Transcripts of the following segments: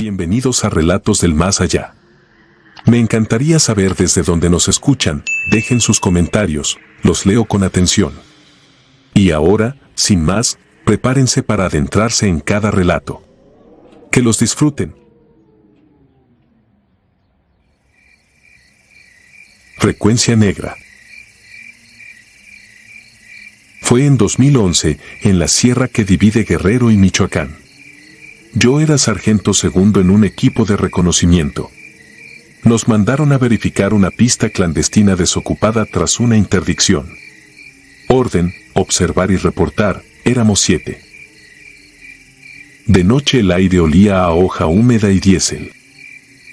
Bienvenidos a Relatos del Más Allá. Me encantaría saber desde dónde nos escuchan, dejen sus comentarios, los leo con atención. Y ahora, sin más, prepárense para adentrarse en cada relato. Que los disfruten. Frecuencia negra. Fue en 2011, en la sierra que divide Guerrero y Michoacán. Yo era sargento segundo en un equipo de reconocimiento. Nos mandaron a verificar una pista clandestina desocupada tras una interdicción. Orden, observar y reportar, éramos 7. De noche el aire olía a hoja húmeda y diésel.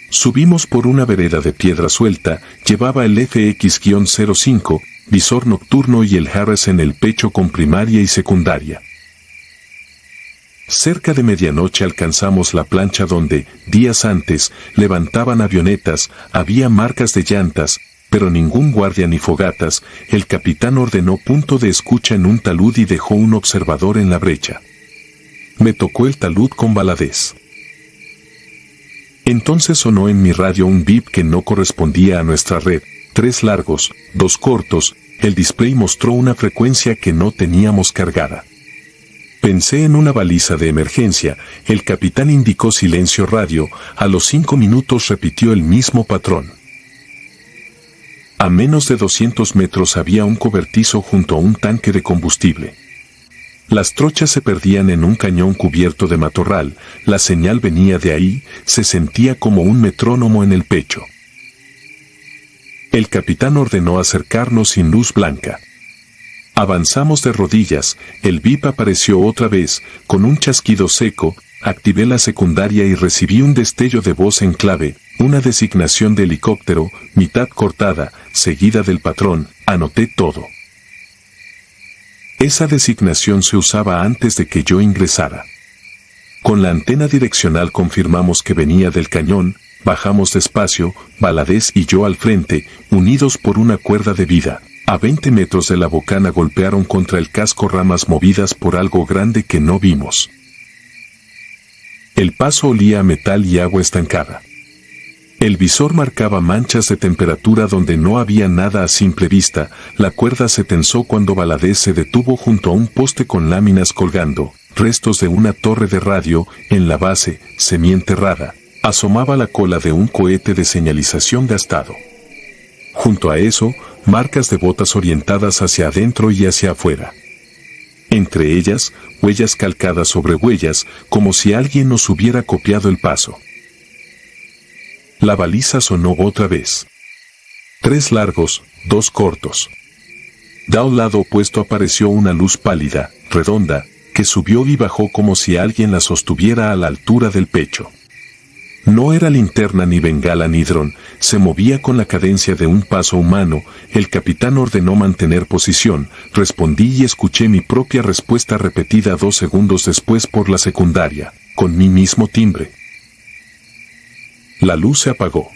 Subimos por una vereda de piedra suelta, llevaba el FX-05, visor nocturno y el Harris en el pecho con primaria y secundaria. Cerca de medianoche alcanzamos la plancha donde, días antes, levantaban avionetas, había marcas de llantas, pero ningún guardia ni fogatas. El capitán ordenó punto de escucha en un talud y dejó un observador en la brecha. Me tocó el talud con Valadez. Entonces sonó en mi radio un bip que no correspondía a nuestra red, 3 largos, 2 cortos, el display mostró una frecuencia que no teníamos cargada. Pensé en una baliza de emergencia, el capitán indicó silencio radio, a los 5 minutos repitió el mismo patrón. A menos de 200 metros había un cobertizo junto a un tanque de combustible. Las trochas se perdían en un cañón cubierto de matorral, la señal venía de ahí, se sentía como un metrónomo en el pecho. El capitán ordenó acercarnos sin luz blanca. Avanzamos de rodillas, el bip apareció otra vez, con un chasquido seco, activé la secundaria y recibí un destello de voz en clave, una designación de helicóptero, mitad cortada, seguida del patrón, anoté todo. Esa designación se usaba antes de que yo ingresara. Con la antena direccional confirmamos que venía del cañón, bajamos despacio, Valadez y yo al frente, unidos por una cuerda de vida. A 20 metros de la bocana golpearon contra el casco ramas movidas por algo grande que no vimos. El paso olía a metal y agua estancada. El visor marcaba manchas de temperatura donde no había nada a simple vista. La cuerda se tensó cuando Valadez se detuvo junto a un poste con láminas colgando, restos de una torre de radio, en la base, semienterrada, asomaba la cola de un cohete de señalización gastado. Junto a eso, marcas de botas orientadas hacia adentro y hacia afuera. Entre ellas, huellas calcadas sobre huellas, como si alguien nos hubiera copiado el paso. La baliza sonó otra vez. 3 largos, 2 cortos. De un lado opuesto apareció una luz pálida, redonda, que subió y bajó como si alguien la sostuviera a la altura del pecho. No era linterna ni bengala ni dron, se movía con la cadencia de un paso humano. El capitán ordenó mantener posición, respondí y escuché mi propia respuesta repetida 2 segundos después por la secundaria, con mi mismo timbre. La luz se apagó.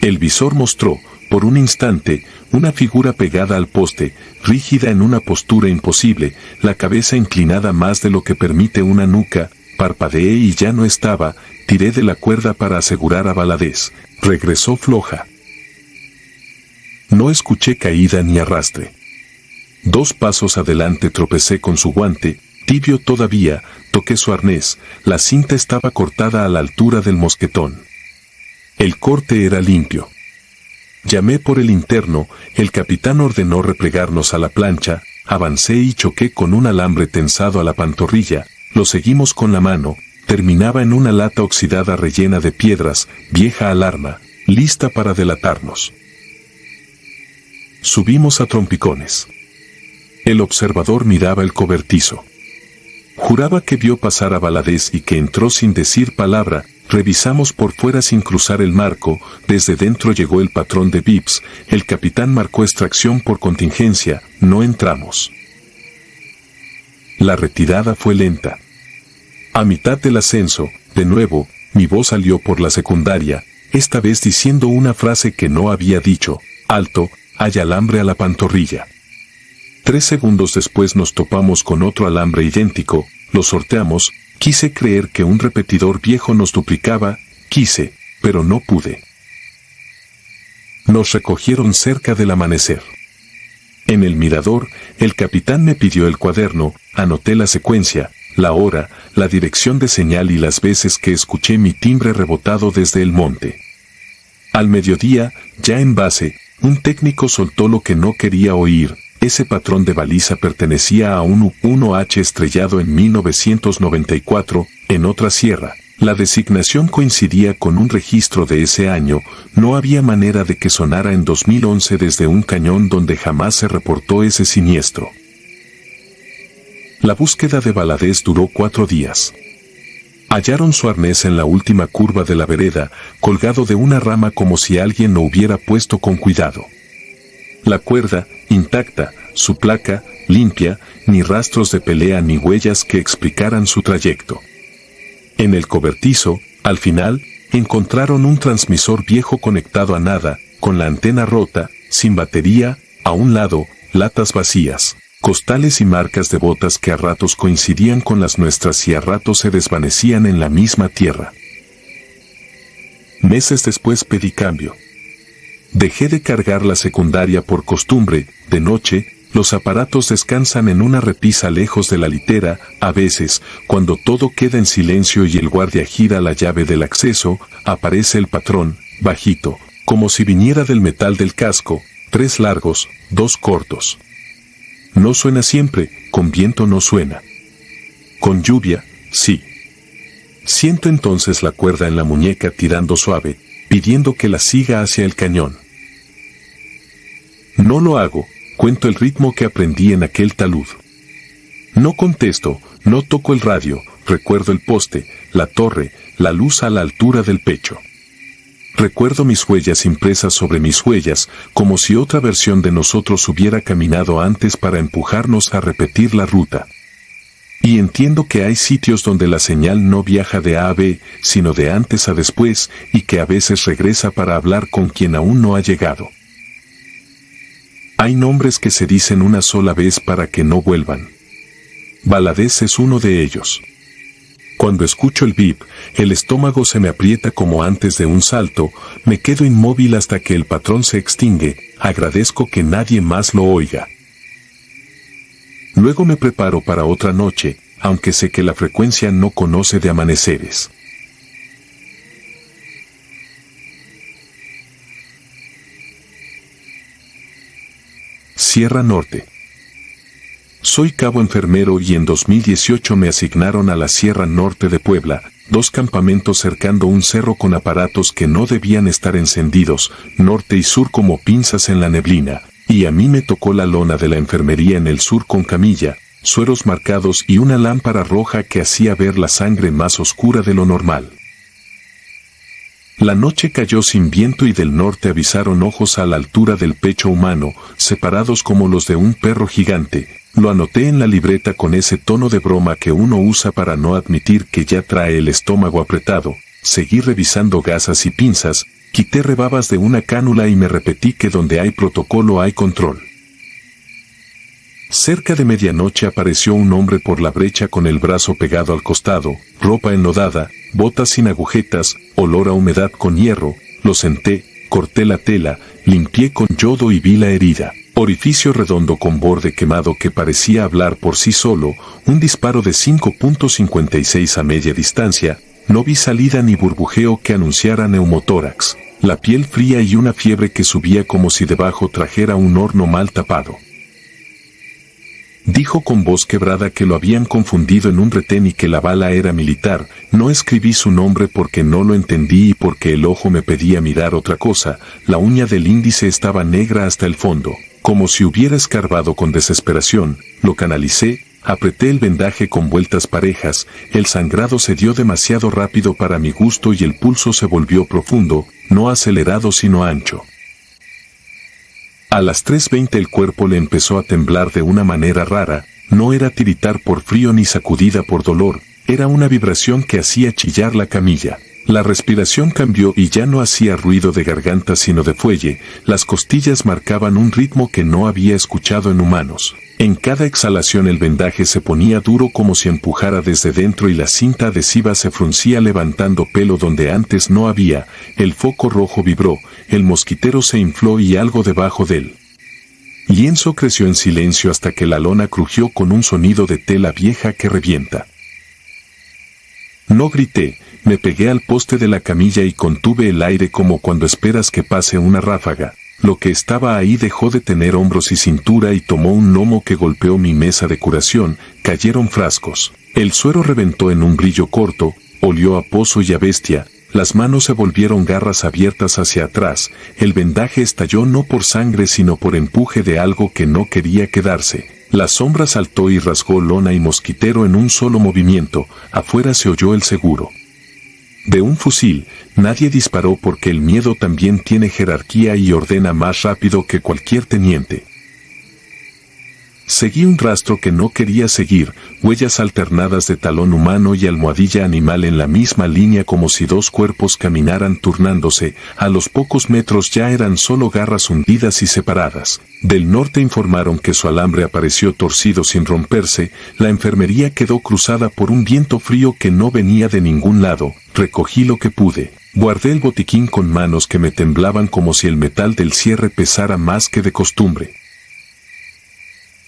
El visor mostró, por un instante, una figura pegada al poste, rígida en una postura imposible, la cabeza inclinada más de lo que permite una nuca. Parpadeé y ya no estaba, tiré de la cuerda para asegurar a Valadez, regresó floja. No escuché caída ni arrastre. 2 pasos adelante tropecé con su guante, tibio todavía, toqué su arnés, la cinta estaba cortada a la altura del mosquetón. El corte era limpio. Llamé por el interno, el capitán ordenó replegarnos a la plancha, avancé y choqué con un alambre tensado a la pantorrilla, lo seguimos con la mano, terminaba en una lata oxidada rellena de piedras, vieja alarma, lista para delatarnos. Subimos a trompicones. El observador miraba el cobertizo. Juraba que vio pasar a Valadez y que entró sin decir palabra. Revisamos por fuera sin cruzar el marco, desde dentro llegó el patrón de bips, el capitán marcó extracción por contingencia, no entramos. La retirada fue lenta. A mitad del ascenso, de nuevo, mi voz salió por la secundaria, esta vez diciendo una frase que no había dicho, alto, hay alambre a la pantorrilla. 3 segundos después nos topamos con otro alambre idéntico, lo sorteamos, Quise creer que un repetidor viejo nos duplicaba, quise, pero no pude. Nos recogieron cerca del amanecer. En el mirador, el capitán me pidió el cuaderno, anoté la secuencia, la hora, la dirección de señal y las veces que escuché mi timbre rebotado desde el monte. Al mediodía, ya en base, un técnico soltó lo que no quería oír. Ese patrón de baliza pertenecía a un U-1H estrellado en 1994, en otra sierra. La designación coincidía con un registro de ese año, no había manera de que sonara en 2011 desde un cañón donde jamás se reportó ese siniestro. La búsqueda de Valadez duró 4 días. Hallaron su arnés en la última curva de la vereda, colgado de una rama como si alguien lo hubiera puesto con cuidado. La cuerda, intacta, su placa, limpia, ni rastros de pelea ni huellas que explicaran su trayecto. En el cobertizo, al final, encontraron un transmisor viejo conectado a nada, con la antena rota, sin batería, a un lado, latas vacías, costales y marcas de botas que a ratos coincidían con las nuestras y a ratos se desvanecían en la misma tierra. Meses después pedí cambio. Dejé de cargar la secundaria por costumbre. De noche, los aparatos descansan en una repisa lejos de la litera. A veces, cuando todo queda en silencio y el guardia gira la llave del acceso, aparece el patrón, bajito, como si viniera del metal del casco, 3 largos, 2 cortos. No suena siempre, con viento no suena. Con lluvia, sí. Siento entonces la cuerda en la muñeca tirando suave, pidiendo que la siga hacia el cañón. No lo hago, cuento el ritmo que aprendí en aquel talud. No contesto, no toco el radio, recuerdo el poste, la torre, la luz a la altura del pecho. Recuerdo mis huellas impresas sobre mis huellas, como si otra versión de nosotros hubiera caminado antes para empujarnos a repetir la ruta. Y entiendo que hay sitios donde la señal no viaja de A a B, sino de antes a después, y que a veces regresa para hablar con quien aún no ha llegado. Hay nombres que se dicen una sola vez para que no vuelvan. Valadez es uno de ellos. Cuando escucho el bip, el estómago se me aprieta como antes de un salto, me quedo inmóvil hasta que el patrón se extingue, agradezco que nadie más lo oiga. Luego me preparo para otra noche, aunque sé que la frecuencia no conoce de amaneceres. Sierra Norte. Soy cabo enfermero y en 2018 me asignaron a la Sierra Norte de Puebla, 2 campamentos cercando un cerro con aparatos que no debían estar encendidos, norte y sur como pinzas en la neblina, y a mí me tocó la lona de la enfermería en el sur con camilla, sueros marcados y una lámpara roja que hacía ver la sangre más oscura de lo normal. La noche cayó sin viento y del norte avisaron ojos a la altura del pecho humano, separados como los de un perro gigante. Lo anoté en la libreta con ese tono de broma que uno usa para no admitir que ya trae el estómago apretado. Seguí revisando gasas y pinzas, quité rebabas de una cánula y me repetí que donde hay protocolo hay control. Cerca de medianoche apareció un hombre por la brecha con el brazo pegado al costado, ropa enlodada, botas sin agujetas, olor a humedad con hierro. Lo senté, corté la tela, limpié con yodo y vi la herida. Orificio redondo con borde quemado que parecía hablar por sí solo, un disparo de 5.56 a media distancia, no vi salida ni burbujeo que anunciara neumotórax, la piel fría y una fiebre que subía como si debajo trajera un horno mal tapado. Dijo con voz quebrada que lo habían confundido en un retén y que la bala era militar. No escribí su nombre porque no lo entendí y porque el ojo me pedía mirar otra cosa. La uña del índice estaba negra hasta el fondo, como si hubiera escarbado con desesperación. Lo canalicé, apreté el vendaje con vueltas parejas, el sangrado se dio demasiado rápido para mi gusto y el pulso se volvió profundo, no acelerado sino ancho. A las 3:20 el cuerpo le empezó a temblar de una manera rara, no era tiritar por frío ni sacudida por dolor, era una vibración que hacía chillar la camilla. La respiración cambió y ya no hacía ruido de garganta sino de fuelle, las costillas marcaban un ritmo que no había escuchado en humanos. En cada exhalación el vendaje se ponía duro como si empujara desde dentro y la cinta adhesiva se fruncía levantando pelo donde antes no había, el foco rojo vibró, el mosquitero se infló y algo debajo de él. Lienzo creció en silencio hasta que la lona crujió con un sonido de tela vieja que revienta. No grité, me pegué al poste de la camilla y contuve el aire como cuando esperas que pase una ráfaga. Lo que estaba ahí dejó de tener hombros y cintura y tomó un gnomo que golpeó mi mesa de curación, cayeron frascos. El suero reventó en un brillo corto, olió a pozo y a bestia, las manos se volvieron garras abiertas hacia atrás, el vendaje estalló no por sangre sino por empuje de algo que no quería quedarse. La sombra saltó y rasgó lona y mosquitero en un solo movimiento, afuera se oyó el seguro de un fusil. Nadie disparó porque el miedo también tiene jerarquía y ordena más rápido que cualquier teniente. Seguí un rastro que no quería seguir, huellas alternadas de talón humano y almohadilla animal en la misma línea como si dos cuerpos caminaran turnándose, a los pocos metros ya eran solo garras hundidas y separadas. Del norte informaron que su alambre apareció torcido sin romperse, la enfermería quedó cruzada por un viento frío que no venía de ningún lado, recogí lo que pude. Guardé el botiquín con manos que me temblaban como si el metal del cierre pesara más que de costumbre.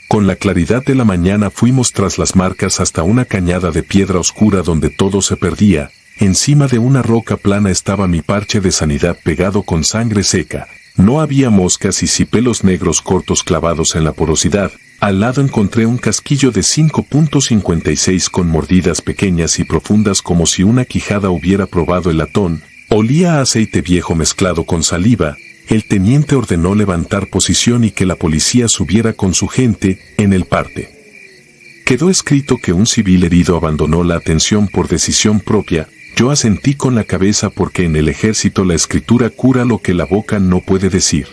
Con la claridad de la mañana fuimos tras las marcas hasta una cañada de piedra oscura donde todo se perdía. Encima de una roca plana estaba mi parche de sanidad pegado con sangre seca. No había moscas y sí pelos negros cortos clavados en la porosidad. Al lado encontré un casquillo de 5.56 con mordidas pequeñas y profundas como si una quijada hubiera probado el latón. Olía a aceite viejo mezclado con saliva. El teniente ordenó levantar posición y que la policía subiera con su gente en el parte. Quedó escrito que un civil herido abandonó la atención por decisión propia. Yo asentí con la cabeza porque en el ejército la escritura cura lo que la boca no puede decir.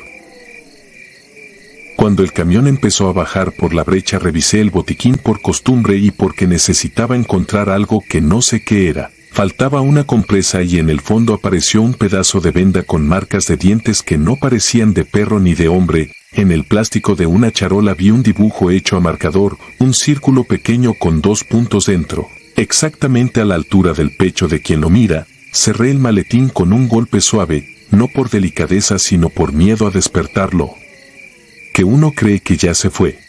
Cuando el camión empezó a bajar por la brecha revisé el botiquín por costumbre y porque necesitaba encontrar algo que no sé qué era. Faltaba una compresa y en el fondo apareció un pedazo de venda con marcas de dientes que no parecían de perro ni de hombre. En el plástico de una charola vi un dibujo hecho a marcador, un círculo pequeño con 2 puntos dentro, exactamente a la altura del pecho de quien lo mira. Cerré el maletín con un golpe suave, no por delicadeza sino por miedo a despertarlo, que uno cree que ya se fue.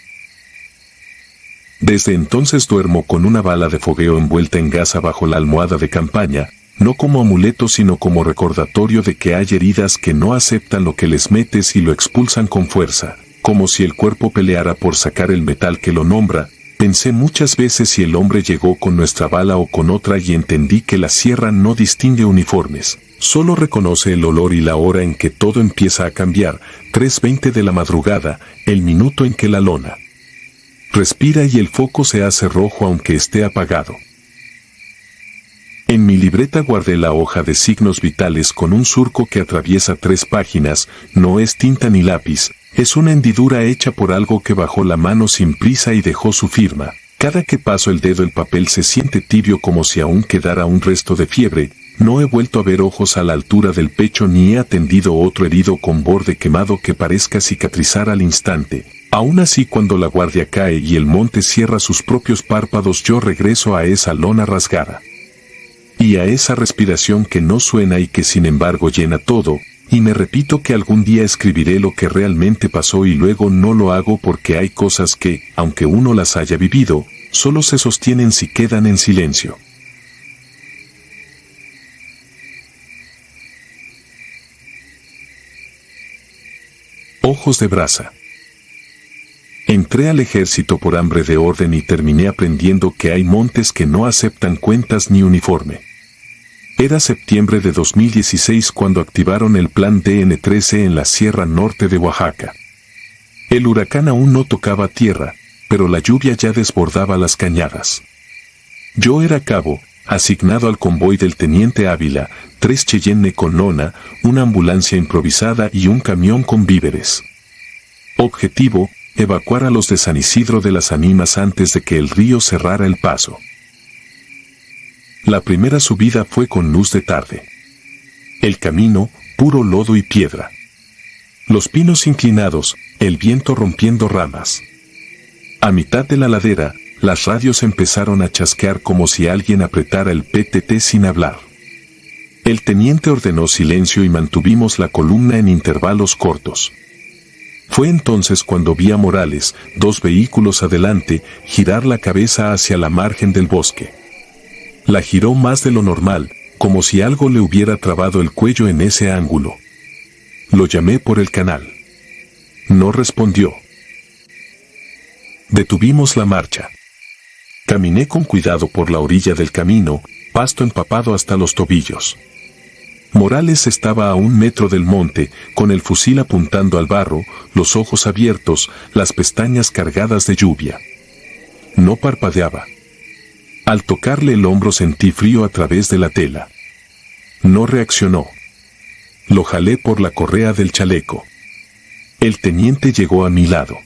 Desde entonces duermo con una bala de fogueo envuelta en gasa bajo la almohada de campaña, no como amuleto sino como recordatorio de que hay heridas que no aceptan lo que les metes y lo expulsan con fuerza, como si el cuerpo peleara por sacar el metal que lo nombra. Pensé muchas veces si el hombre llegó con nuestra bala o con otra y entendí que la sierra no distingue uniformes, solo reconoce el olor y la hora en que todo empieza a cambiar, 3:20 de la madrugada, el minuto en que la lona respira y el foco se hace rojo aunque esté apagado. En mi libreta guardé la hoja de signos vitales con un surco que atraviesa 3 páginas, no es tinta ni lápiz, es una hendidura hecha por algo que bajó la mano sin prisa y dejó su firma. Cada que paso el dedo el papel se siente tibio como si aún quedara un resto de fiebre. No he vuelto a ver ojos a la altura del pecho ni he atendido otro herido con borde quemado que parezca cicatrizar al instante. Aún así cuando la guardia cae y el monte cierra sus propios párpados yo regreso a esa lona rasgada. Y a esa respiración que no suena y que sin embargo llena todo, y me repito que algún día escribiré lo que realmente pasó y luego no lo hago porque hay cosas que, aunque uno las haya vivido, solo se sostienen si quedan en silencio. Ojos de brasa. Entré al ejército por hambre de orden y terminé aprendiendo que hay montes que no aceptan cuentas ni uniforme. Era septiembre de 2016 cuando activaron el plan DN13 en la Sierra Norte de Oaxaca. El huracán aún no tocaba tierra, pero la lluvia ya desbordaba las cañadas. Yo era cabo, asignado al convoy del teniente Ávila, 3 Cheyenne con lona, una ambulancia improvisada y un camión con víveres. Objetivo: evacuar a los de San Isidro de las Ánimas antes de que el río cerrara el paso. La primera subida fue con luz de tarde. El camino, puro lodo y piedra. Los pinos inclinados, el viento rompiendo ramas. A mitad de la ladera, las radios empezaron a chasquear como si alguien apretara el PTT sin hablar. El teniente ordenó silencio y mantuvimos la columna en intervalos cortos. Fue entonces cuando vi a Morales, 2 vehículos adelante, girar la cabeza hacia la margen del bosque. La giró más de lo normal, como si algo le hubiera trabado el cuello en ese ángulo. Lo llamé por el canal. No respondió. Detuvimos la marcha. Caminé con cuidado por la orilla del camino, pasto empapado hasta los tobillos. Morales estaba a 1 metro del monte, con el fusil apuntando al barro, los ojos abiertos, las pestañas cargadas de lluvia. No parpadeaba. Al tocarle el hombro sentí frío a través de la tela. No reaccionó. Lo jalé por la correa del chaleco. El teniente llegó a mi lado.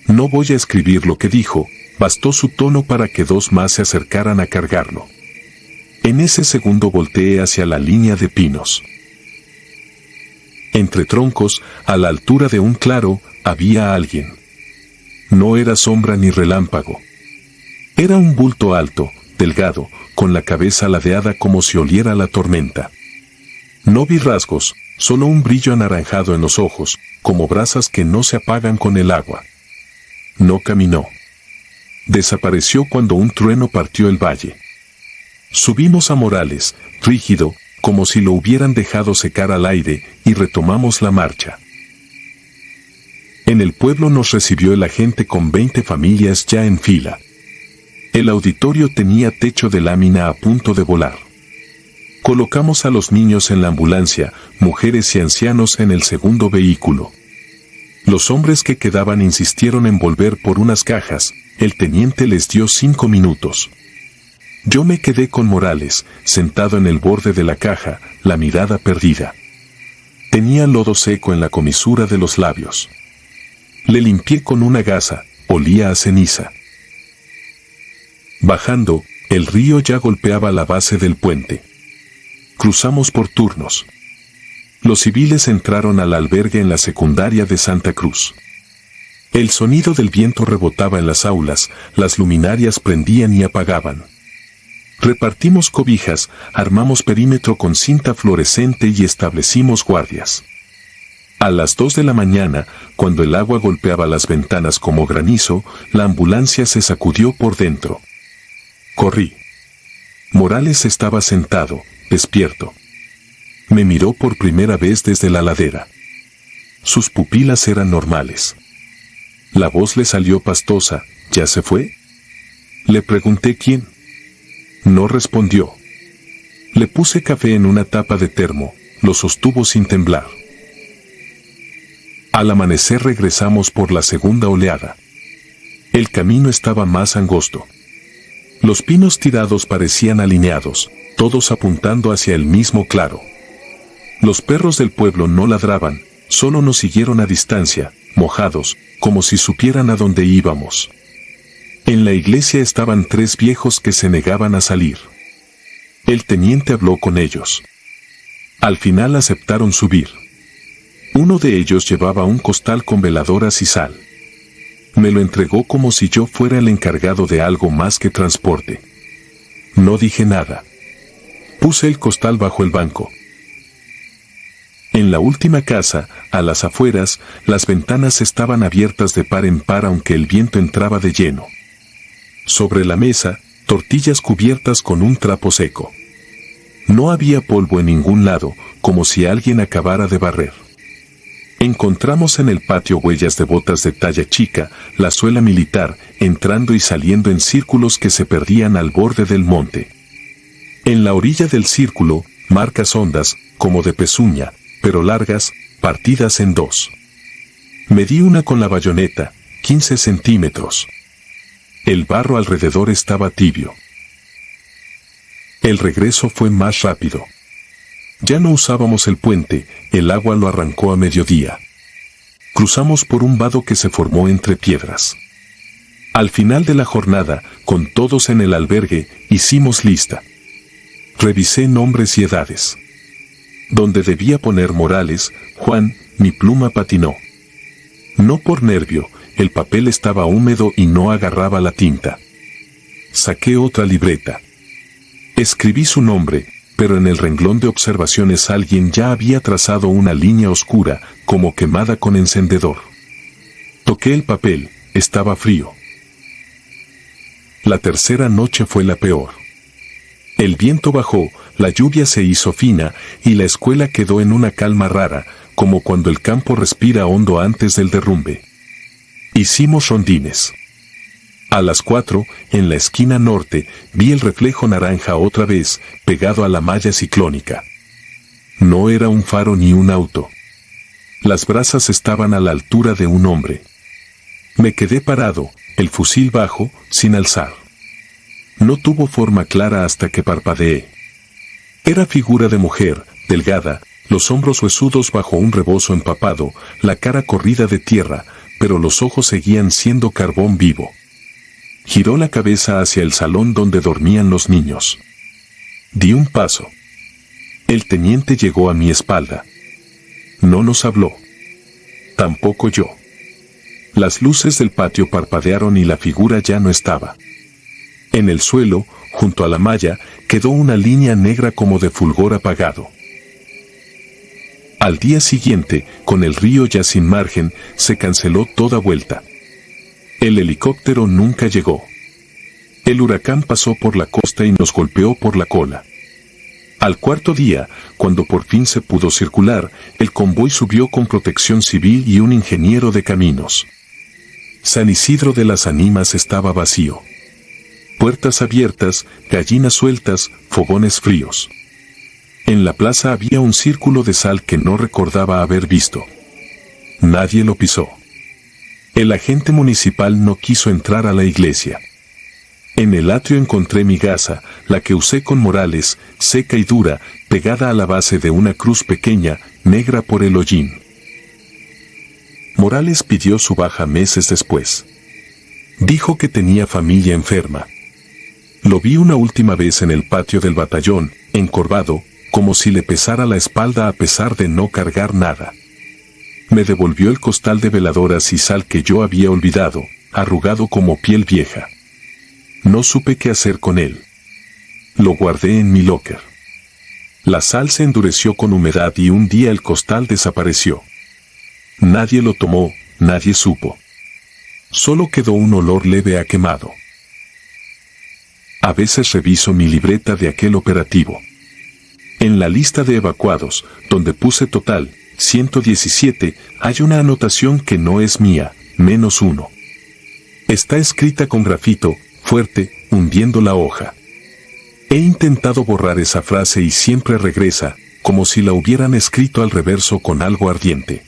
No voy a escribir lo que dijo, bastó su tono para que 2 más se acercaran a cargarlo. En ese segundo volteé hacia la línea de pinos. Entre troncos, a la altura de un claro, había alguien. No era sombra ni relámpago. Era un bulto alto, delgado, con la cabeza ladeada como si oliera la tormenta. No vi rasgos, solo un brillo anaranjado en los ojos, como brasas que no se apagan con el agua. No caminó. Desapareció cuando un trueno partió el valle. Subimos a Morales, rígido, como si lo hubieran dejado secar al aire, y retomamos la marcha. En el pueblo nos recibió el agente con 20 familias ya en fila. El auditorio tenía techo de lámina a punto de volar. Colocamos a los niños en la ambulancia, mujeres y ancianos en el segundo vehículo. Los hombres que quedaban insistieron en volver por unas cajas, el teniente les dio 5 minutos. Yo me quedé con Morales, sentado en el borde de la caja, la mirada perdida. Tenía lodo seco en la comisura de los labios. Le limpié con una gasa, olía a ceniza. Bajando, el río ya golpeaba la base del puente. Cruzamos por turnos. Los civiles entraron al albergue en la secundaria de Santa Cruz. El sonido del viento rebotaba en las aulas, las luminarias prendían y apagaban. Repartimos cobijas, armamos perímetro con cinta fluorescente y establecimos guardias. A las 2 de la mañana, cuando el agua golpeaba las ventanas como granizo, la ambulancia se sacudió por dentro. Corrí. Morales estaba sentado, despierto. Me miró por primera vez desde la ladera. Sus pupilas eran normales. La voz le salió pastosa. ¿Ya se fue? Le pregunté quién. No respondió. Le puse café en una tapa de termo, lo sostuvo sin temblar. Al amanecer regresamos por la segunda oleada. El camino estaba más angosto. Los pinos tirados parecían alineados, todos apuntando hacia el mismo claro. Los perros del pueblo no ladraban, solo nos siguieron a distancia, mojados, como si supieran a dónde íbamos. En la iglesia estaban 3 viejos que se negaban a salir. El teniente habló con ellos. Al final aceptaron subir. Uno de ellos llevaba un costal con veladoras y sal. Me lo entregó como si yo fuera el encargado de algo más que transporte. No dije nada. Puse el costal bajo el banco. En la última casa, a las afueras, las ventanas estaban abiertas de par en par aunque el viento entraba de lleno. Sobre la mesa, tortillas cubiertas con un trapo seco. No había polvo en ningún lado, como si alguien acabara de barrer. Encontramos en el patio huellas de botas de talla chica, la suela militar, entrando y saliendo en círculos que se perdían al borde del monte. En la orilla del círculo, marcas hondas, como de pezuña, pero largas, partidas en 2. Medí una con la bayoneta, 15 centímetros. El barro alrededor estaba tibio. El regreso fue más rápido. Ya no usábamos el puente, el agua lo arrancó a mediodía. Cruzamos por un vado que se formó entre piedras. Al final de la jornada, con todos en el albergue, hicimos lista. Revisé nombres y edades. Donde debía poner Morales, Juan, mi pluma patinó. No por nervio, el papel estaba húmedo y no agarraba la tinta. Saqué otra libreta. Escribí su nombre, pero en el renglón de observaciones alguien ya había trazado una línea oscura, como quemada con encendedor. Toqué el papel, estaba frío. La tercera noche fue la peor. El viento bajó, la lluvia se hizo fina, y la escuela quedó en una calma rara, como cuando el campo respira hondo antes del derrumbe. Hicimos rondines. A las 4, en la esquina norte, vi el reflejo naranja otra vez, pegado a la malla ciclónica. No era un faro ni un auto. Las brasas estaban a la altura de un hombre. Me quedé parado, el fusil bajo, sin alzar. No tuvo forma clara hasta que parpadeé. Era figura de mujer, delgada, los hombros huesudos bajo un rebozo empapado, la cara corrida de tierra, pero los ojos seguían siendo carbón vivo. Giró la cabeza hacia el salón donde dormían los niños. Di un paso. El teniente llegó a mi espalda. No nos habló. Tampoco yo. Las luces del patio parpadearon y la figura ya no estaba. En el suelo, junto a la malla, quedó una línea negra como de fulgor apagado. Al día siguiente, con el río ya sin margen, se canceló toda vuelta. El helicóptero nunca llegó. El huracán pasó por la costa y nos golpeó por la cola. Al cuarto día, cuando por fin se pudo circular, el convoy subió con protección civil y un ingeniero de caminos. San Isidro de las Ánimas estaba vacío. Puertas abiertas, gallinas sueltas, fogones fríos. En la plaza había un círculo de sal que no recordaba haber visto. Nadie lo pisó. El agente municipal no quiso entrar a la iglesia. En el atrio encontré mi gasa, la que usé con Morales, seca y dura, pegada a la base de una cruz pequeña, negra por el hollín. Morales pidió su baja meses después. Dijo que tenía familia enferma. Lo vi una última vez en el patio del batallón, encorvado, como si le pesara la espalda a pesar de no cargar nada. Me devolvió el costal de veladoras y sal que yo había olvidado, arrugado como piel vieja. No supe qué hacer con él. Lo guardé en mi locker. La sal se endureció con humedad y un día el costal desapareció. Nadie lo tomó, nadie supo. Solo quedó un olor leve a quemado. A veces reviso mi libreta de aquel operativo. En la lista de evacuados, donde puse total, 117, hay una anotación que no es mía, -1. Está escrita con grafito, fuerte, hundiendo la hoja. He intentado borrar esa frase y siempre regresa, como si la hubieran escrito al reverso con algo ardiente.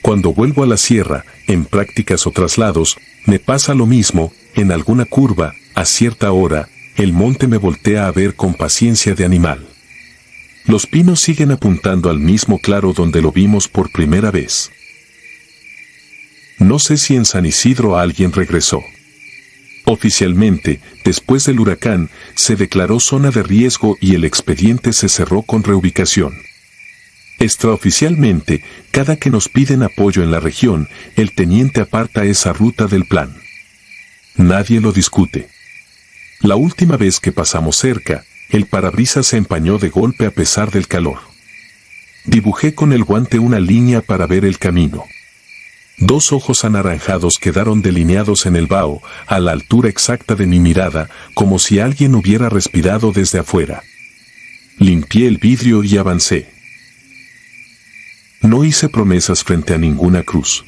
Cuando vuelvo a la sierra, en prácticas o traslados, me pasa lo mismo, en alguna curva, a cierta hora, el monte me voltea a ver con paciencia de animal. Los pinos siguen apuntando al mismo claro donde lo vimos por primera vez. No sé si en San Isidro alguien regresó. Oficialmente, después del huracán, se declaró zona de riesgo y el expediente se cerró con reubicación. Extraoficialmente, cada que nos piden apoyo en la región, el teniente aparta esa ruta del plan. Nadie lo discute. La última vez que pasamos cerca, el parabrisas se empañó de golpe a pesar del calor. Dibujé con el guante una línea para ver el camino. 2 ojos anaranjados quedaron delineados en el vaho, a la altura exacta de mi mirada, como si alguien hubiera respirado desde afuera. Limpié el vidrio y avancé. No hice promesas frente a ninguna cruz.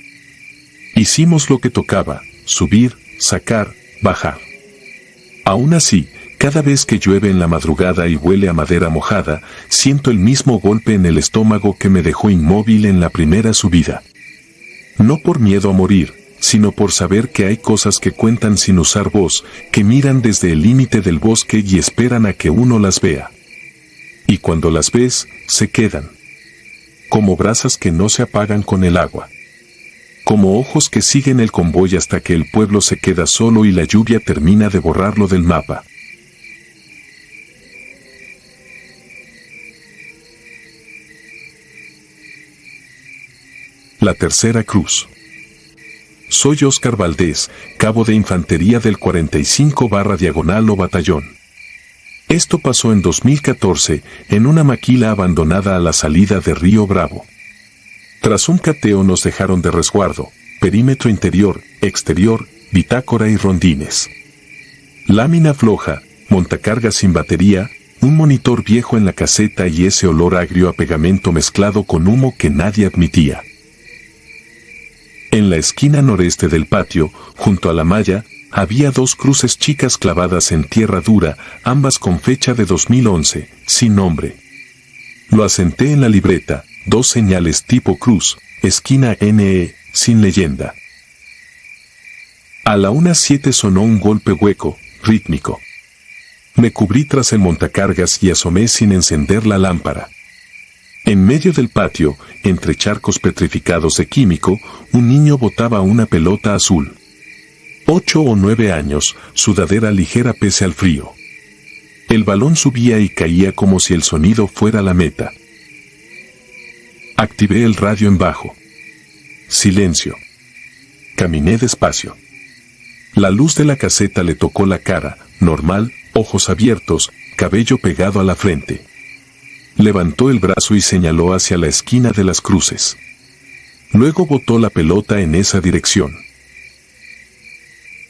Hicimos lo que tocaba, subir, sacar, bajar. Aún así, cada vez que llueve en la madrugada y huele a madera mojada, siento el mismo golpe en el estómago que me dejó inmóvil en la primera subida. No por miedo a morir, sino por saber que hay cosas que cuentan sin usar voz, que miran desde el límite del bosque y esperan a que uno las vea. Y cuando las ves, se quedan. Como brasas que no se apagan con el agua. Como ojos que siguen el convoy hasta que el pueblo se queda solo y la lluvia termina de borrarlo del mapa. La tercera cruz. Soy Óscar Valdés, cabo de infantería del 45/diagonal o batallón. Esto pasó en 2014, en una maquila abandonada a la salida de Río Bravo. Tras un cateo nos dejaron de resguardo, perímetro interior, exterior, bitácora y rondines. Lámina floja, montacargas sin batería, un monitor viejo en la caseta y ese olor agrio a pegamento mezclado con humo que nadie admitía. En la esquina noreste del patio, junto a la malla, había 2 cruces chicas clavadas en tierra dura, ambas con fecha de 2011, sin nombre. Lo asenté en la libreta, 2 señales tipo cruz, esquina NE, sin leyenda. A la 1:07 sonó un golpe hueco, rítmico. Me cubrí tras el montacargas y asomé sin encender la lámpara. En medio del patio, entre charcos petrificados de químico, un niño botaba una pelota azul. 8 o 9 años, sudadera ligera pese al frío. El balón subía y caía como si el sonido fuera la meta. Activé el radio en bajo. Silencio. Caminé despacio. La luz de la caseta le tocó la cara, normal, ojos abiertos, cabello pegado a la frente. Levantó el brazo y señaló hacia la esquina de las cruces. Luego botó la pelota en esa dirección.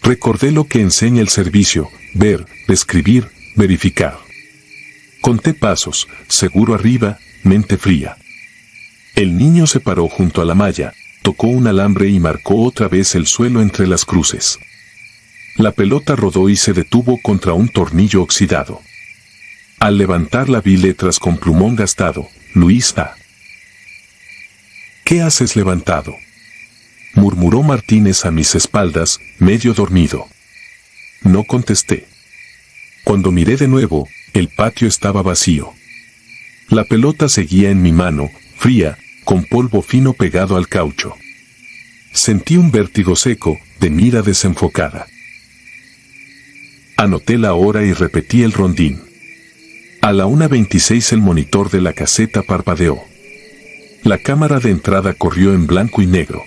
Recordé lo que enseña el servicio: ver, escribir, verificar. Conté pasos, seguro arriba, mente fría. El niño se paró junto a la malla, tocó un alambre y marcó otra vez el suelo entre las cruces. La pelota rodó y se detuvo contra un tornillo oxidado. Al levantarla vi letras con plumón gastado: Luis A. ¿Qué haces levantado?, murmuró Martínez a mis espaldas, medio dormido. No contesté. Cuando miré de nuevo, el patio estaba vacío. La pelota seguía en mi mano, fría, con polvo fino pegado al caucho. Sentí un vértigo seco, de mira desenfocada. Anoté la hora y repetí el rondín. A la 1:26 el monitor de la caseta parpadeó. La cámara de entrada corrió en blanco y negro.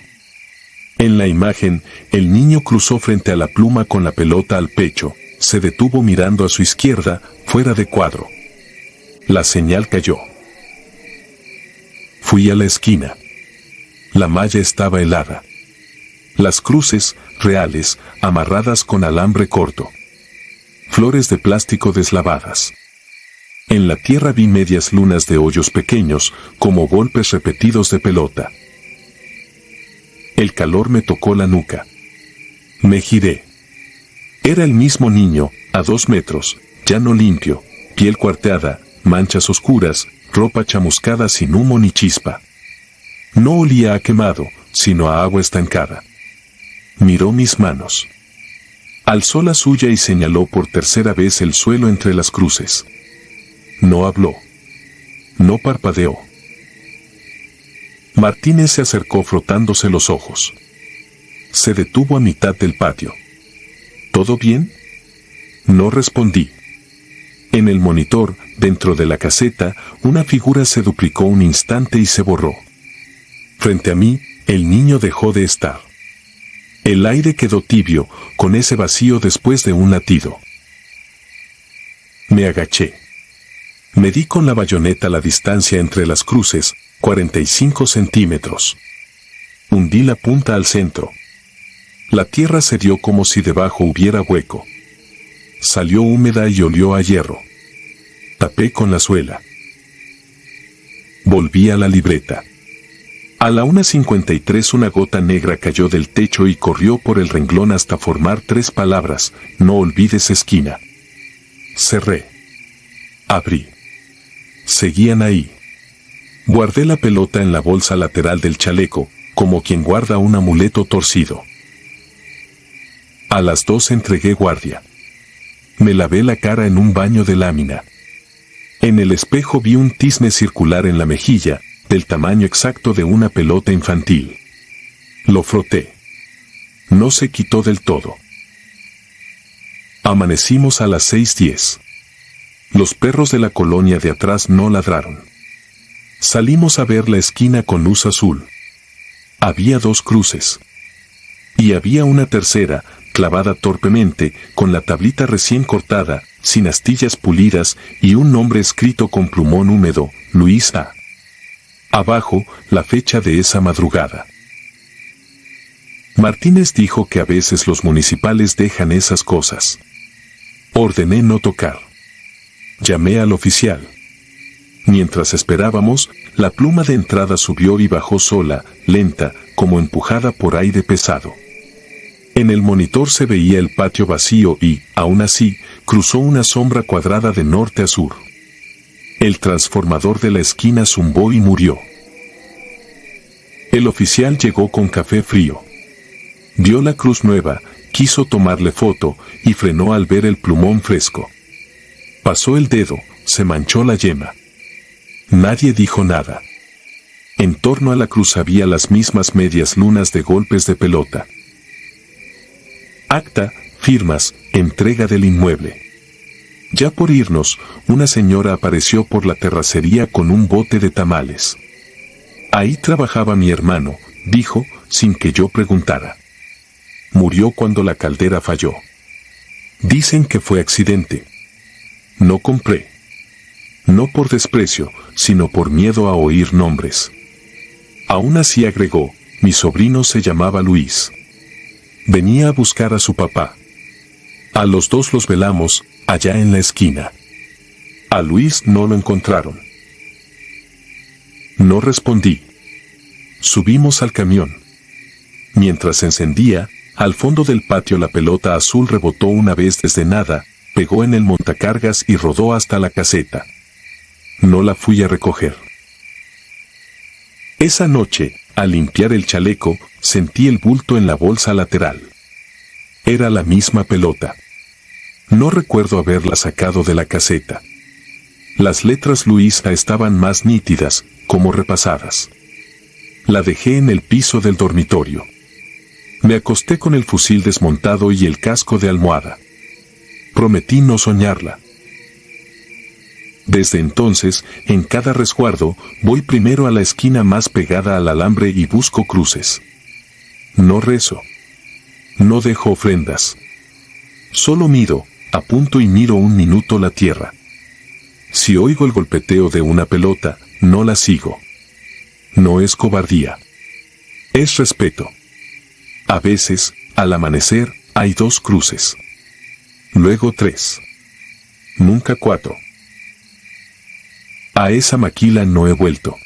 En la imagen, el niño cruzó frente a la pluma con la pelota al pecho, se detuvo mirando a su izquierda, fuera de cuadro. La señal cayó. Fui a la esquina. La malla estaba helada. Las cruces, reales, amarradas con alambre corto. Flores de plástico deslavadas. En la tierra vi medias lunas de hoyos pequeños, como golpes repetidos de pelota. El calor me tocó la nuca. Me giré. Era el mismo niño, a 2 metros, llano limpio, piel cuarteada, manchas oscuras, ropa chamuscada sin humo ni chispa. No olía a quemado, sino a agua estancada. Miró mis manos. Alzó la suya y señaló por tercera vez el suelo entre las cruces. No habló. No parpadeó. Martínez se acercó frotándose los ojos. Se detuvo a mitad del patio. ¿Todo bien?, no respondí. En el monitor, dentro de la caseta, una figura se duplicó un instante y se borró. Frente a mí, el niño dejó de estar. El aire quedó tibio, con ese vacío después de un latido. Me agaché. Medí con la bayoneta la distancia entre las cruces, 45 centímetros. Hundí la punta al centro. La tierra se dio como si debajo hubiera hueco. Salió húmeda y olió a hierro. Tapé con la suela. Volví a la libreta. A la 1:53 una gota negra cayó del techo y corrió por el renglón hasta formar 3 palabras: no olvides esquina. Cerré. Abrí. Seguían ahí. Guardé la pelota en la bolsa lateral del chaleco, como quien guarda un amuleto torcido. A las 2 entregué guardia. Me lavé la cara en un baño de lámina. En el espejo vi un tizne circular en la mejilla, del tamaño exacto de una pelota infantil. Lo froté. No se quitó del todo. Amanecimos a las 6:10. Los perros de la colonia de atrás no ladraron. Salimos a ver la esquina con luz azul. Había 2 cruces. Y había una tercera, clavada torpemente, con la tablita recién cortada, sin astillas pulidas, y un nombre escrito con plumón húmedo, Luis A. Abajo, la fecha de esa madrugada. Martínez dijo que a veces los municipales dejan esas cosas. Ordené no tocar. Llamé al oficial. Mientras esperábamos, la pluma de entrada subió y bajó sola, lenta, como empujada por aire pesado. En el monitor se veía el patio vacío y, aún así, cruzó una sombra cuadrada de norte a sur. El transformador de la esquina zumbó y murió. El oficial llegó con café frío. Vio la cruz nueva, quiso tomarle foto, y frenó al ver el plumón fresco. Pasó el dedo, se manchó la yema. Nadie dijo nada. En torno a la cruz había las mismas medias lunas de golpes de pelota. Acta, firmas, entrega del inmueble. Ya por irnos, una señora apareció por la terracería con un bote de tamales. Ahí trabajaba mi hermano, dijo, sin que yo preguntara. Murió cuando la caldera falló. Dicen que fue accidente. No compré. No por desprecio, sino por miedo a oír nombres. Aún así agregó, mi sobrino se llamaba Luis. Venía a buscar a su papá. A los 2 los velamos, allá en la esquina. A Luis no lo encontraron. No respondí. Subimos al camión. Mientras se encendía, al fondo del patio la pelota azul rebotó una vez desde nada, pegó en el montacargas y rodó hasta la caseta. No la fui a recoger. Esa noche, al limpiar el chaleco, sentí el bulto en la bolsa lateral. Era la misma pelota. No recuerdo haberla sacado de la caseta. Las letras Luisa estaban más nítidas, como repasadas. La dejé en el piso del dormitorio. Me acosté con el fusil desmontado y el casco de almohada. Prometí no soñarla. Desde entonces, en cada resguardo, voy primero a la esquina más pegada al alambre y busco cruces. No rezo. No dejo ofrendas. Solo miro, apunto y miro un minuto la tierra. Si oigo el golpeteo de una pelota, no la sigo. No es cobardía. Es respeto. A veces, al amanecer, hay 2 cruces. Luego 3. Nunca 4. A esa maquila no he vuelto.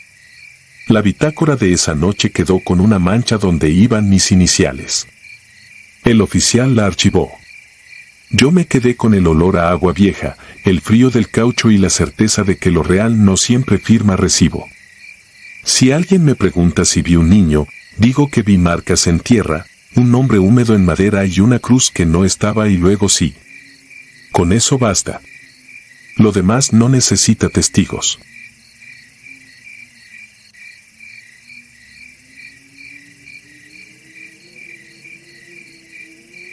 La bitácora de esa noche quedó con una mancha donde iban mis iniciales. El oficial la archivó. Yo me quedé con el olor a agua vieja, el frío del caucho y la certeza de que lo real no siempre firma recibo. Si alguien me pregunta si vi un niño, digo que vi marcas en tierra, un nombre húmedo en madera y una cruz que no estaba y luego sí. Con eso basta. Lo demás no necesita testigos.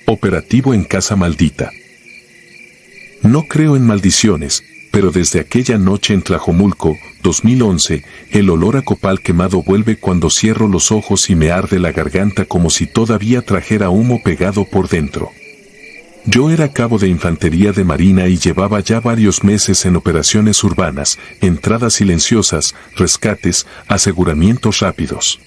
Operativo en Casa Maldita. No creo en maldiciones, pero desde aquella noche en Tlajomulco, 2011, el olor a copal quemado vuelve cuando cierro los ojos y me arde la garganta como si todavía trajera humo pegado por dentro. Yo era cabo de infantería de marina y llevaba ya varios meses en operaciones urbanas, entradas silenciosas, rescates, aseguramientos rápidos.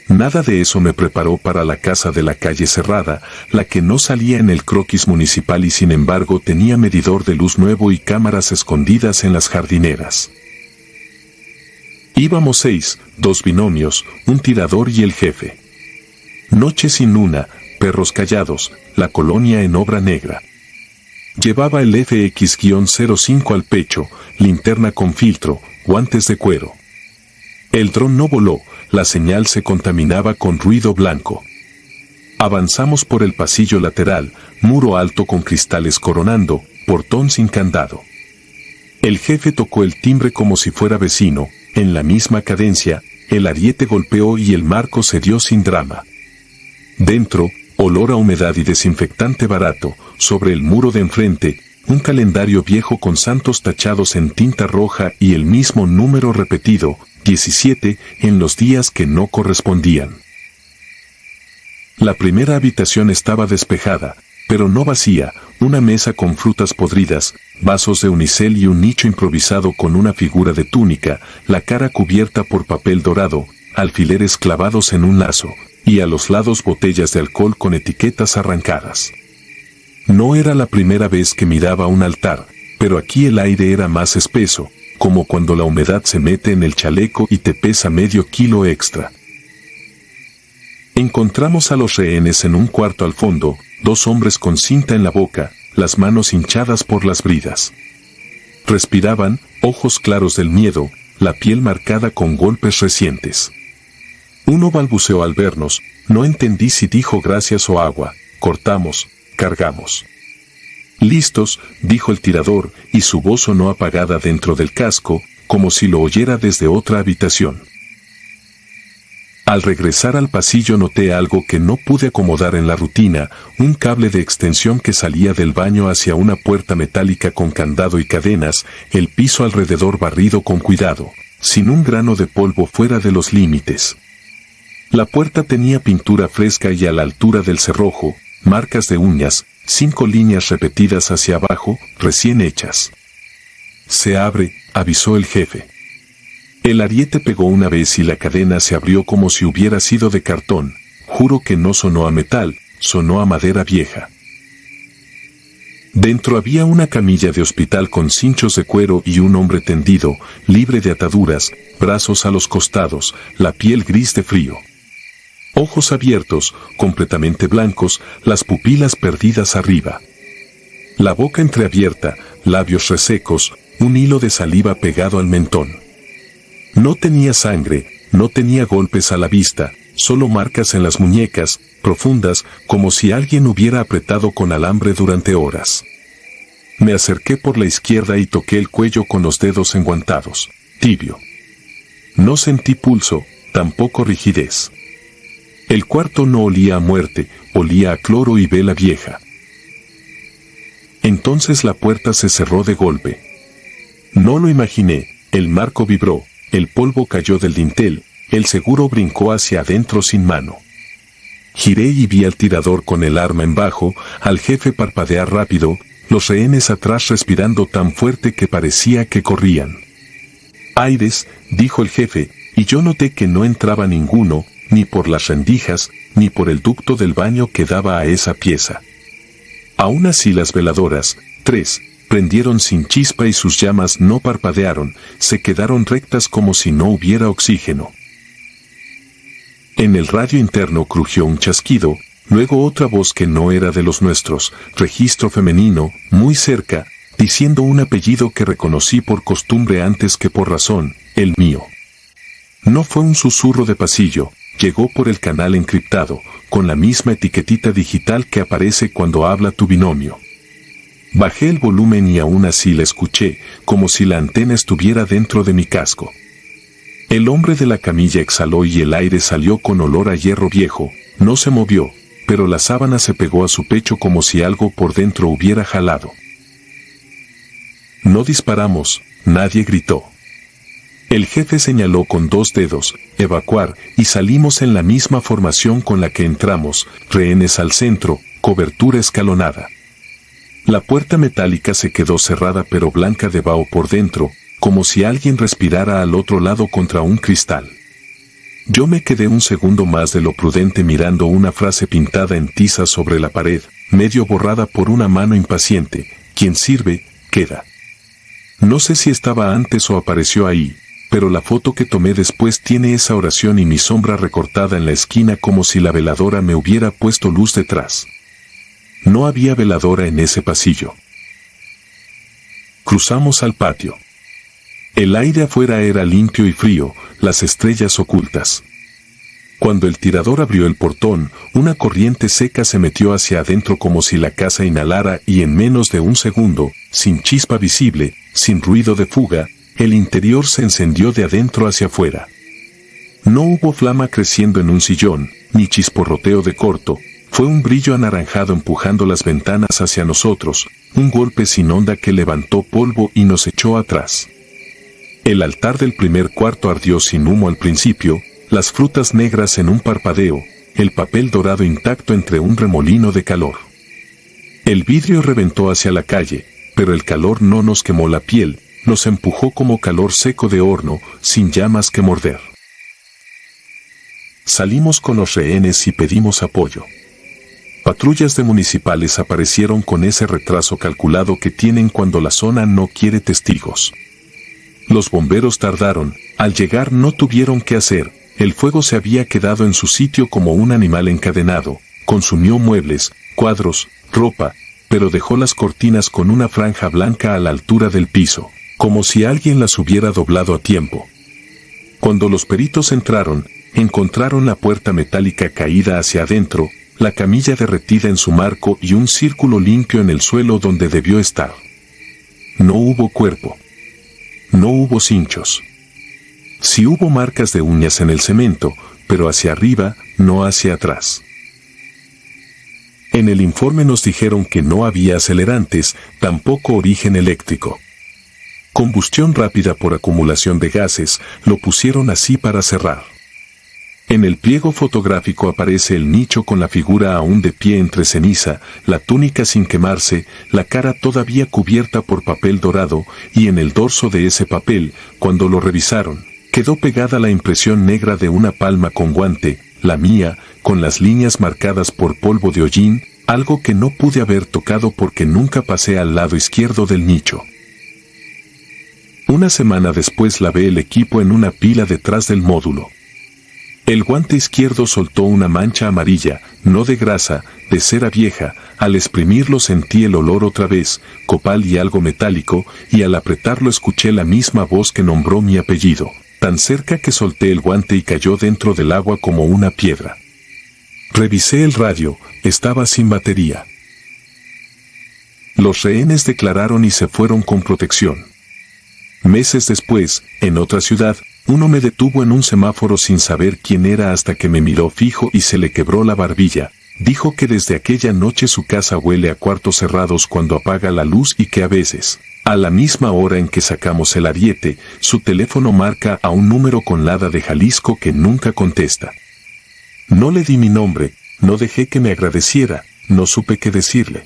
Nada de eso me preparó para la casa de la calle cerrada, la que no salía en el croquis municipal y sin embargo tenía medidor de luz nuevo y cámaras escondidas en las jardineras. Íbamos 6, 2 binomios, un tirador y el jefe. Noche sin luna, perros callados, la colonia en obra negra. Llevaba el FX-05 al pecho, linterna con filtro, guantes de cuero. El dron no voló, la señal se contaminaba con ruido blanco. Avanzamos por el pasillo lateral, muro alto con cristales coronando, portón sin candado. El jefe tocó el timbre como si fuera vecino, en la misma cadencia, el ariete golpeó y el marco se dio sin drama. Dentro, olor a humedad y desinfectante barato, sobre el muro de enfrente, un calendario viejo con santos tachados en tinta roja y el mismo número repetido, 17, en los días que no correspondían. La primera habitación estaba despejada, pero no vacía, una mesa con frutas podridas, vasos de unicel y un nicho improvisado con una figura de túnica, la cara cubierta por papel dorado, alfileres clavados en un lazo, y a los lados botellas de alcohol con etiquetas arrancadas. No era la primera vez que miraba un altar, pero aquí el aire era más espeso, como cuando la humedad se mete en el chaleco y te pesa medio kilo extra. Encontramos a los rehenes en un cuarto al fondo, 2 hombres con cinta en la boca, las manos hinchadas por las bridas. Respiraban, ojos claros del miedo, la piel marcada con golpes recientes. Uno balbuceó al vernos, no entendí si dijo gracias o agua, cortamos, cargamos. Listos, dijo el tirador, y su voz sonó apagada dentro del casco, como si lo oyera desde otra habitación. Al regresar al pasillo noté algo que no pude acomodar en la rutina, un cable de extensión que salía del baño hacia una puerta metálica con candado y cadenas, el piso alrededor barrido con cuidado, sin un grano de polvo fuera de los límites. La puerta tenía pintura fresca y a la altura del cerrojo, marcas de uñas, 5 líneas repetidas hacia abajo, recién hechas. Se abre, avisó el jefe. El ariete pegó una vez y la cadena se abrió como si hubiera sido de cartón. Juro que no sonó a metal, sonó a madera vieja. Dentro había una camilla de hospital con cinchos de cuero y un hombre tendido, libre de ataduras, brazos a los costados, la piel gris de frío. Ojos abiertos, completamente blancos, las pupilas perdidas arriba. La boca entreabierta, labios resecos, un hilo de saliva pegado al mentón. No tenía sangre, no tenía golpes a la vista, solo marcas en las muñecas, profundas, como si alguien hubiera apretado con alambre durante horas. Me acerqué por la izquierda y toqué el cuello con los dedos enguantados, tibio. No sentí pulso, tampoco rigidez. El cuarto no olía a muerte, olía a cloro y vela vieja. Entonces la puerta se cerró de golpe. No lo imaginé, el marco vibró. El polvo cayó del dintel, el seguro brincó hacia adentro sin mano. Giré y vi al tirador con el arma en bajo, al jefe parpadear rápido, los rehenes atrás respirando tan fuerte que parecía que corrían. Aires, dijo el jefe, y yo noté que no entraba ninguno, ni por las rendijas, ni por el ducto del baño que daba a esa pieza. Aún así las veladoras, 3, prendieron sin chispa y sus llamas no parpadearon, se quedaron rectas como si no hubiera oxígeno. En el radio interno crujió un chasquido, luego otra voz que no era de los nuestros, registro femenino, muy cerca, diciendo un apellido que reconocí por costumbre antes que por razón, el mío. No fue un susurro de pasillo, llegó por el canal encriptado, con la misma etiquetita digital que aparece cuando habla tu binomio. Bajé el volumen y aún así la escuché, como si la antena estuviera dentro de mi casco. El hombre de la camilla exhaló y el aire salió con olor a hierro viejo, no se movió, pero la sábana se pegó a su pecho como si algo por dentro hubiera jalado. No disparamos, nadie gritó. El jefe señaló con 2 dedos, evacuar, y salimos en la misma formación con la que entramos, rehenes al centro, cobertura escalonada. La puerta metálica se quedó cerrada pero blanca de vaho por dentro, como si alguien respirara al otro lado contra un cristal. Yo me quedé un segundo más de lo prudente mirando una frase pintada en tiza sobre la pared, medio borrada por una mano impaciente, quien sirve, queda. No sé si estaba antes o apareció ahí, pero la foto que tomé después tiene esa oración y mi sombra recortada en la esquina como si la veladora me hubiera puesto luz detrás. No había veladora en ese pasillo. Cruzamos al patio. El aire afuera era limpio y frío, las estrellas ocultas. Cuando el tirador abrió el portón, una corriente seca se metió hacia adentro como si la casa inhalara y en menos de un segundo, sin chispa visible, sin ruido de fuga, el interior se encendió de adentro hacia afuera. No hubo flama creciendo en un sillón, ni chisporroteo de corto. Fue un brillo anaranjado empujando las ventanas hacia nosotros, un golpe sin onda que levantó polvo y nos echó atrás. El altar del primer cuarto ardió sin humo al principio, las frutas negras en un parpadeo, el papel dorado intacto entre un remolino de calor. El vidrio reventó hacia la calle, pero el calor no nos quemó la piel, nos empujó como calor seco de horno, sin llamas que morder. Salimos con los rehenes y pedimos apoyo. Patrullas de municipales aparecieron con ese retraso calculado que tienen cuando la zona no quiere testigos. Los bomberos tardaron, al llegar no tuvieron qué hacer, el fuego se había quedado en su sitio como un animal encadenado, consumió muebles, cuadros, ropa, pero dejó las cortinas con una franja blanca a la altura del piso, como si alguien las hubiera doblado a tiempo. Cuando los peritos entraron, encontraron la puerta metálica caída hacia adentro, la camilla derretida en su marco y un círculo limpio en el suelo donde debió estar. No hubo cuerpo. No hubo cinchos. Sí hubo marcas de uñas en el cemento, pero hacia arriba, no hacia atrás. En el informe nos dijeron que no había acelerantes, tampoco origen eléctrico. Combustión rápida por acumulación de gases, lo pusieron así para cerrar. En el pliego fotográfico aparece el nicho con la figura aún de pie entre ceniza, la túnica sin quemarse, la cara todavía cubierta por papel dorado, y en el dorso de ese papel, cuando lo revisaron, quedó pegada la impresión negra de una palma con guante, la mía, con las líneas marcadas por polvo de hollín, algo que no pude haber tocado porque nunca pasé al lado izquierdo del nicho. Una semana después lavé el equipo en una pila detrás del módulo. El guante izquierdo soltó una mancha amarilla, no de grasa, de cera vieja, al exprimirlo sentí el olor otra vez, copal y algo metálico, y al apretarlo escuché la misma voz que nombró mi apellido, tan cerca que solté el guante y cayó dentro del agua como una piedra. Revisé el radio, estaba sin batería. Los rehenes declararon y se fueron con protección. Meses después, en otra ciudad, uno me detuvo en un semáforo sin saber quién era hasta que me miró fijo y se le quebró la barbilla. Dijo que desde aquella noche su casa huele a cuartos cerrados cuando apaga la luz y que a veces, a la misma hora en que sacamos el ariete, su teléfono marca a un número con Lada de Jalisco que nunca contesta. No le di mi nombre, no dejé que me agradeciera, no supe qué decirle.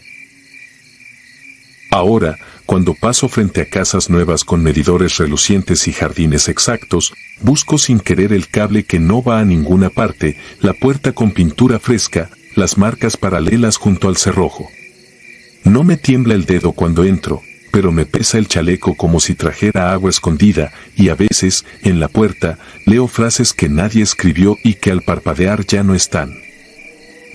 Ahora, cuando paso frente a casas nuevas con medidores relucientes y jardines exactos, busco sin querer el cable que no va a ninguna parte, la puerta con pintura fresca, las marcas paralelas junto al cerrojo. No me tiembla el dedo cuando entro, pero me pesa el chaleco como si trajera agua escondida, y a veces, en la puerta, leo frases que nadie escribió y que al parpadear ya no están.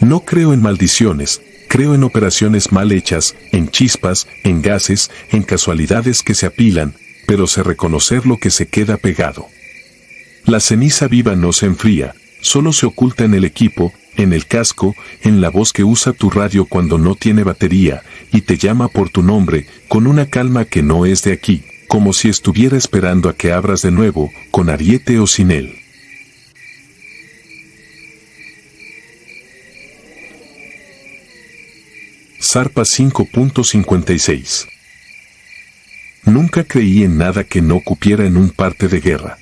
No creo en maldiciones. Creo en operaciones mal hechas, en chispas, en gases, en casualidades que se apilan, pero sé reconocer lo que se queda pegado. La ceniza viva no se enfría, solo se oculta en el equipo, en el casco, en la voz que usa tu radio cuando no tiene batería, y te llama por tu nombre, con una calma que no es de aquí, como si estuviera esperando a que abras de nuevo, con ariete o sin él. Zarpa 5.56. Nunca creí en nada que no cupiera en un parte de guerra.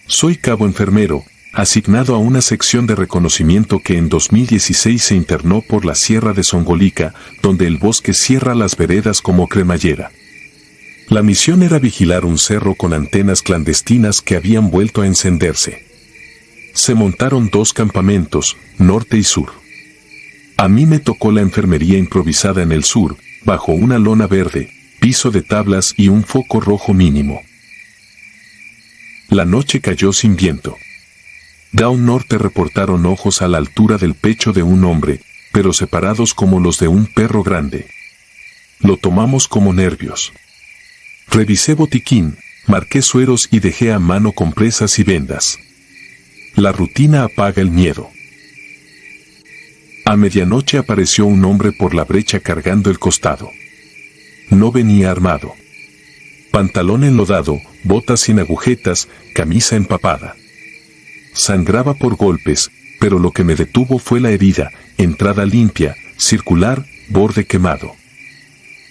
Soy cabo enfermero, asignado a una sección de reconocimiento que en 2016 se internó por la Sierra de Songolica, donde el bosque cierra las veredas como cremallera. La misión era vigilar un cerro con antenas clandestinas que habían vuelto a encenderse. Se montaron 2 campamentos, norte y sur. A mí me tocó la enfermería improvisada en el sur, bajo una lona verde, piso de tablas y un foco rojo mínimo. La noche cayó sin viento. Down Norte reportaron ojos a la altura del pecho de un hombre, pero separados como los de un perro grande. Lo tomamos como nervios. Revisé botiquín, marqué sueros y dejé a mano compresas y vendas. La rutina apaga el miedo. A medianoche apareció un hombre por la brecha cargando el costado. No venía armado. Pantalón enlodado, botas sin agujetas, camisa empapada. Sangraba por golpes, pero lo que me detuvo fue la herida, entrada limpia, circular, borde quemado.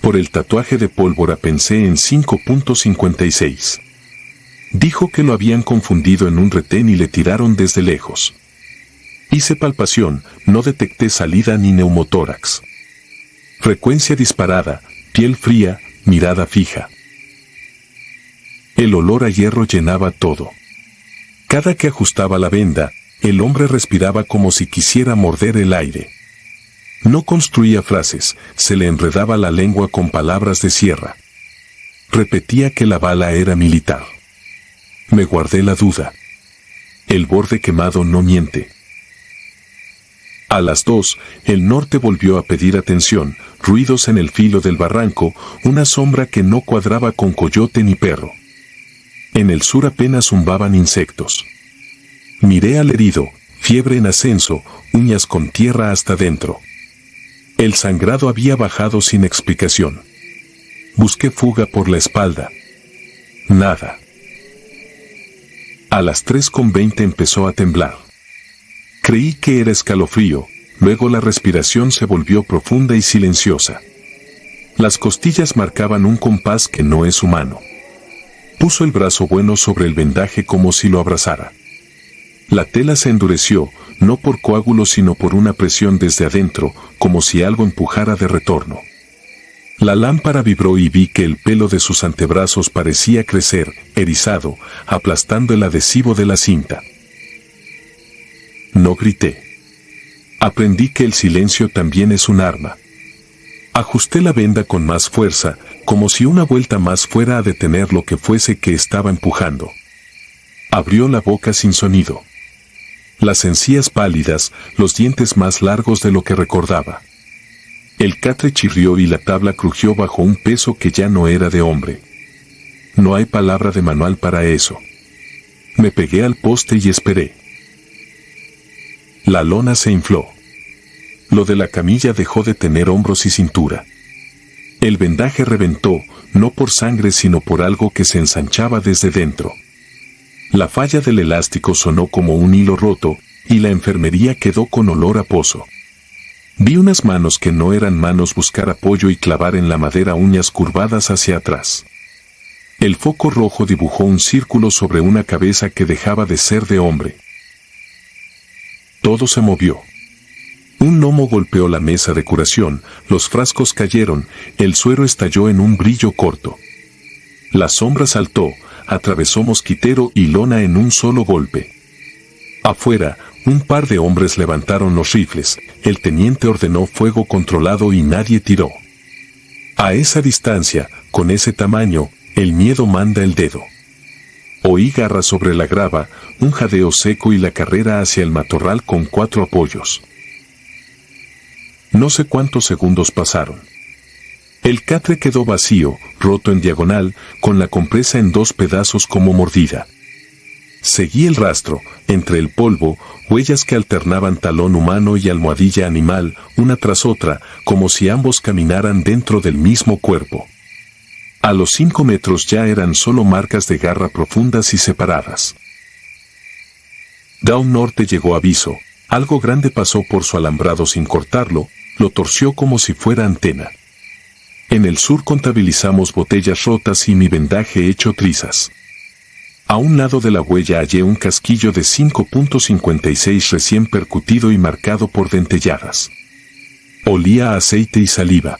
Por el tatuaje de pólvora pensé en 5.56. Dijo que lo habían confundido en un retén y le tiraron desde lejos. Hice palpación, no detecté salida ni neumotórax. Frecuencia disparada, piel fría, mirada fija. El olor a hierro llenaba todo. Cada que ajustaba la venda, el hombre respiraba como si quisiera morder el aire. No construía frases, se le enredaba la lengua con palabras de sierra. Repetía que la bala era militar. Me guardé la duda. El borde quemado no miente. A las 2, el norte volvió a pedir atención, ruidos en el filo del barranco, una sombra que no cuadraba con coyote ni perro. En el sur apenas zumbaban insectos. Miré al herido, fiebre en ascenso, uñas con tierra hasta dentro. El sangrado había bajado sin explicación. Busqué fuga por la espalda. Nada. A las 3:20 empezó a temblar. Creí que era escalofrío, luego la respiración se volvió profunda y silenciosa. Las costillas marcaban un compás que no es humano. Puso el brazo bueno sobre el vendaje como si lo abrazara. La tela se endureció, no por coágulos sino por una presión desde adentro, como si algo empujara de retorno. La lámpara vibró y vi que el pelo de sus antebrazos parecía crecer, erizado, aplastando el adhesivo de la cinta. No grité. Aprendí que el silencio también es un arma. Ajusté la venda con más fuerza, como si una vuelta más fuera a detener lo que fuese que estaba empujando. Abrió la boca sin sonido. Las encías pálidas, los dientes más largos de lo que recordaba. El catre chirrió y la tabla crujió bajo un peso que ya no era de hombre. No hay palabra de manual para eso. Me pegué al poste y esperé. La lona se infló. Lo de la camilla dejó de tener hombros y cintura. El vendaje reventó, no por sangre sino por algo que se ensanchaba desde dentro. La falla del elástico sonó como un hilo roto, y la enfermería quedó con olor a pozo. Vi unas manos que no eran manos buscar apoyo y clavar en la madera uñas curvadas hacia atrás. El foco rojo dibujó un círculo sobre una cabeza que dejaba de ser de hombre. Todo se movió. Un gnomo golpeó la mesa de curación, los frascos cayeron, el suero estalló en un brillo corto. La sombra saltó, atravesó mosquitero y lona en un solo golpe. Afuera, un par de hombres levantaron los rifles, el teniente ordenó fuego controlado y nadie tiró. A esa distancia, con ese tamaño, el miedo manda el dedo. Oí garras sobre la grava, un jadeo seco y la carrera hacia el matorral con 4 apoyos. No sé cuántos segundos pasaron. El catre quedó vacío, roto en diagonal, con la compresa en 2 pedazos como mordida. Seguí el rastro, entre el polvo, huellas que alternaban talón humano y almohadilla animal, una tras otra, como si ambos caminaran dentro del mismo cuerpo. A los 5 metros ya eran solo marcas de garra profundas y separadas. Down Norte llegó aviso, algo grande pasó por su alambrado sin cortarlo, lo torció como si fuera antena. En el sur contabilizamos botellas rotas y mi vendaje hecho trizas. A un lado de la huella hallé un casquillo de 5.56 recién percutido y marcado por dentelladas. Olía a aceite y saliva.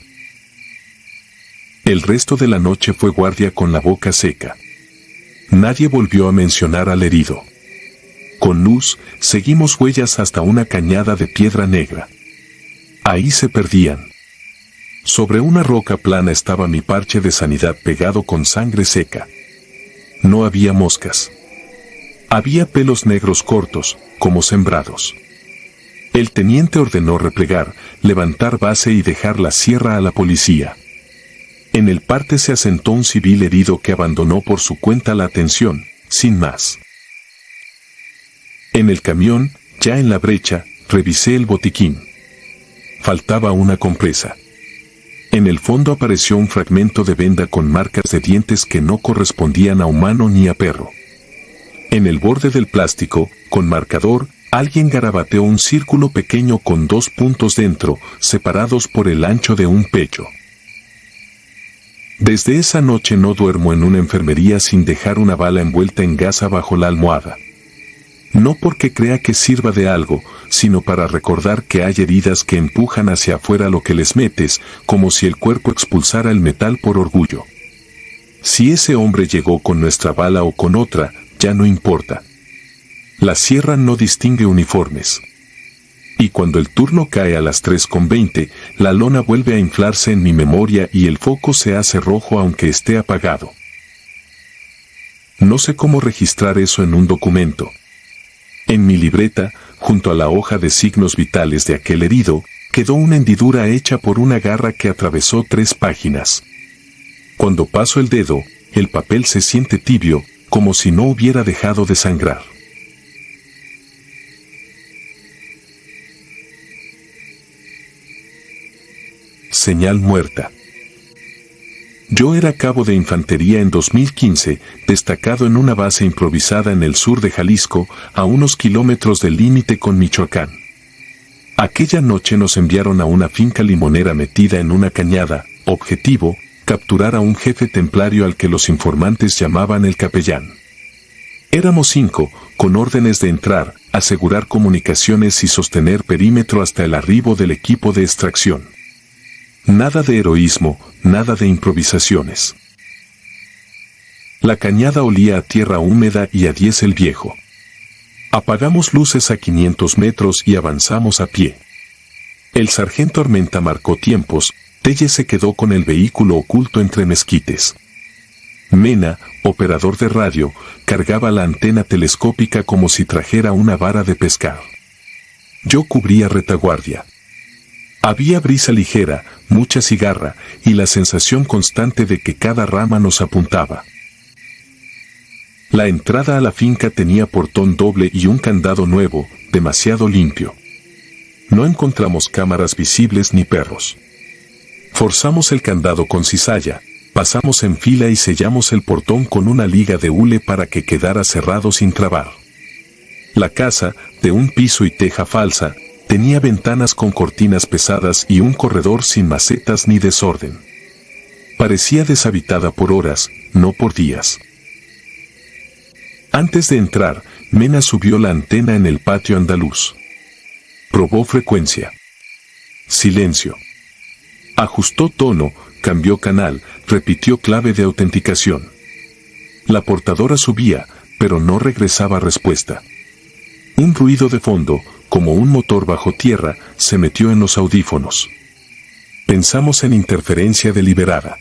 El resto de la noche fue guardia con la boca seca. Nadie volvió a mencionar al herido. Con luz, seguimos huellas hasta una cañada de piedra negra. Ahí se perdían. Sobre una roca plana estaba mi parche de sanidad pegado con sangre seca. No había moscas. Había pelos negros cortos, como sembrados. El teniente ordenó replegar, levantar base y dejar la sierra a la policía. En el parte se asentó un civil herido que abandonó por su cuenta la atención, sin más. En el camión, ya en la brecha, revisé el botiquín. Faltaba una compresa. En el fondo apareció un fragmento de venda con marcas de dientes que no correspondían a humano ni a perro. En el borde del plástico, con marcador, alguien garabateó un círculo pequeño con 2 puntos dentro, separados por el ancho de un pecho. Desde esa noche no duermo en una enfermería sin dejar una bala envuelta en gasa bajo la almohada. No porque crea que sirva de algo, sino para recordar que hay heridas que empujan hacia afuera lo que les metes, como si el cuerpo expulsara el metal por orgullo. Si ese hombre llegó con nuestra bala o con otra, ya no importa. La sierra no distingue uniformes. Y cuando el turno cae a las 3:20, la lona vuelve a inflarse en mi memoria y el foco se hace rojo aunque esté apagado. No sé cómo registrar eso en un documento. En mi libreta, junto a la hoja de signos vitales de aquel herido, quedó una hendidura hecha por una garra que atravesó 3 páginas. Cuando paso el dedo, el papel se siente tibio, como si no hubiera dejado de sangrar. Señal muerta. Yo era cabo de infantería en 2015, destacado en una base improvisada en el sur de Jalisco, a unos kilómetros del límite con Michoacán. Aquella noche nos enviaron a una finca limonera metida en una cañada, objetivo, capturar a un jefe templario al que los informantes llamaban el capellán. Éramos 5, con órdenes de entrar, asegurar comunicaciones y sostener perímetro hasta el arribo del equipo de extracción. Nada de heroísmo, nada de improvisaciones. La cañada olía a tierra húmeda y a diésel viejo. Apagamos luces a 500 metros y avanzamos a pie. El sargento Armenta marcó tiempos, Telle se quedó con el vehículo oculto entre mezquites. Mena, operador de radio, cargaba la antena telescópica como si trajera una vara de pescar. Yo cubría retaguardia. Había brisa ligera, mucha cigarra, y la sensación constante de que cada rama nos apuntaba. La entrada a la finca tenía portón doble y un candado nuevo, demasiado limpio. No encontramos cámaras visibles ni perros. Forzamos el candado con cizalla, pasamos en fila y sellamos el portón con una liga de hule para que quedara cerrado sin trabar. La casa, de un piso y teja falsa, tenía ventanas con cortinas pesadas y un corredor sin macetas ni desorden. Parecía deshabitada por horas, no por días. Antes de entrar, Mena subió la antena en el patio andaluz. Probó frecuencia. Silencio. Ajustó tono, cambió canal, repitió clave de autenticación. La portadora subía, pero no regresaba respuesta. Un ruido de fondo, como un motor bajo tierra, se metió en los audífonos. Pensamos en interferencia deliberada.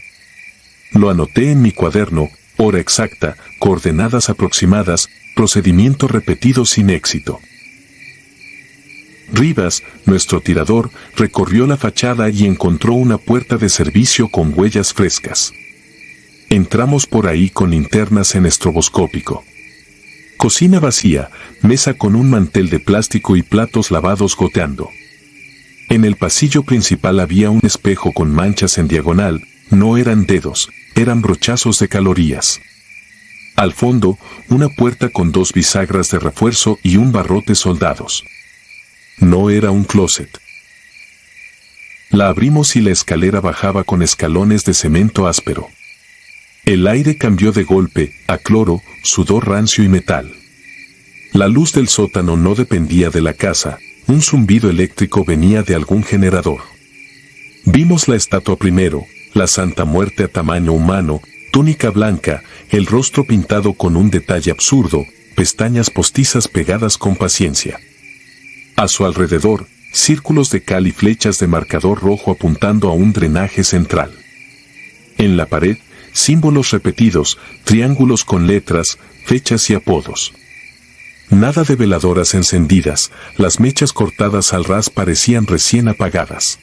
Lo anoté en mi cuaderno, hora exacta, coordenadas aproximadas, procedimiento repetido sin éxito. Rivas, nuestro tirador, recorrió la fachada y encontró una puerta de servicio con huellas frescas. Entramos por ahí con linternas en estroboscópico. Cocina vacía, mesa con un mantel de plástico y platos lavados goteando. En el pasillo principal había un espejo con manchas en diagonal, no eran dedos, eran brochazos de calorías. Al fondo, una puerta con 2 bisagras de refuerzo y un barrote soldados. No era un closet. La abrimos y la escalera bajaba con escalones de cemento áspero. El aire cambió de golpe, a cloro, sudor rancio y metal. La luz del sótano no dependía de la casa, un zumbido eléctrico venía de algún generador. Vimos la estatua primero, la Santa Muerte a tamaño humano, túnica blanca, el rostro pintado con un detalle absurdo, pestañas postizas pegadas con paciencia. A su alrededor, círculos de cal y flechas de marcador rojo apuntando a un drenaje central. En la pared, símbolos repetidos, triángulos con letras, fechas y apodos. Nada de veladoras encendidas, las mechas cortadas al ras parecían recién apagadas.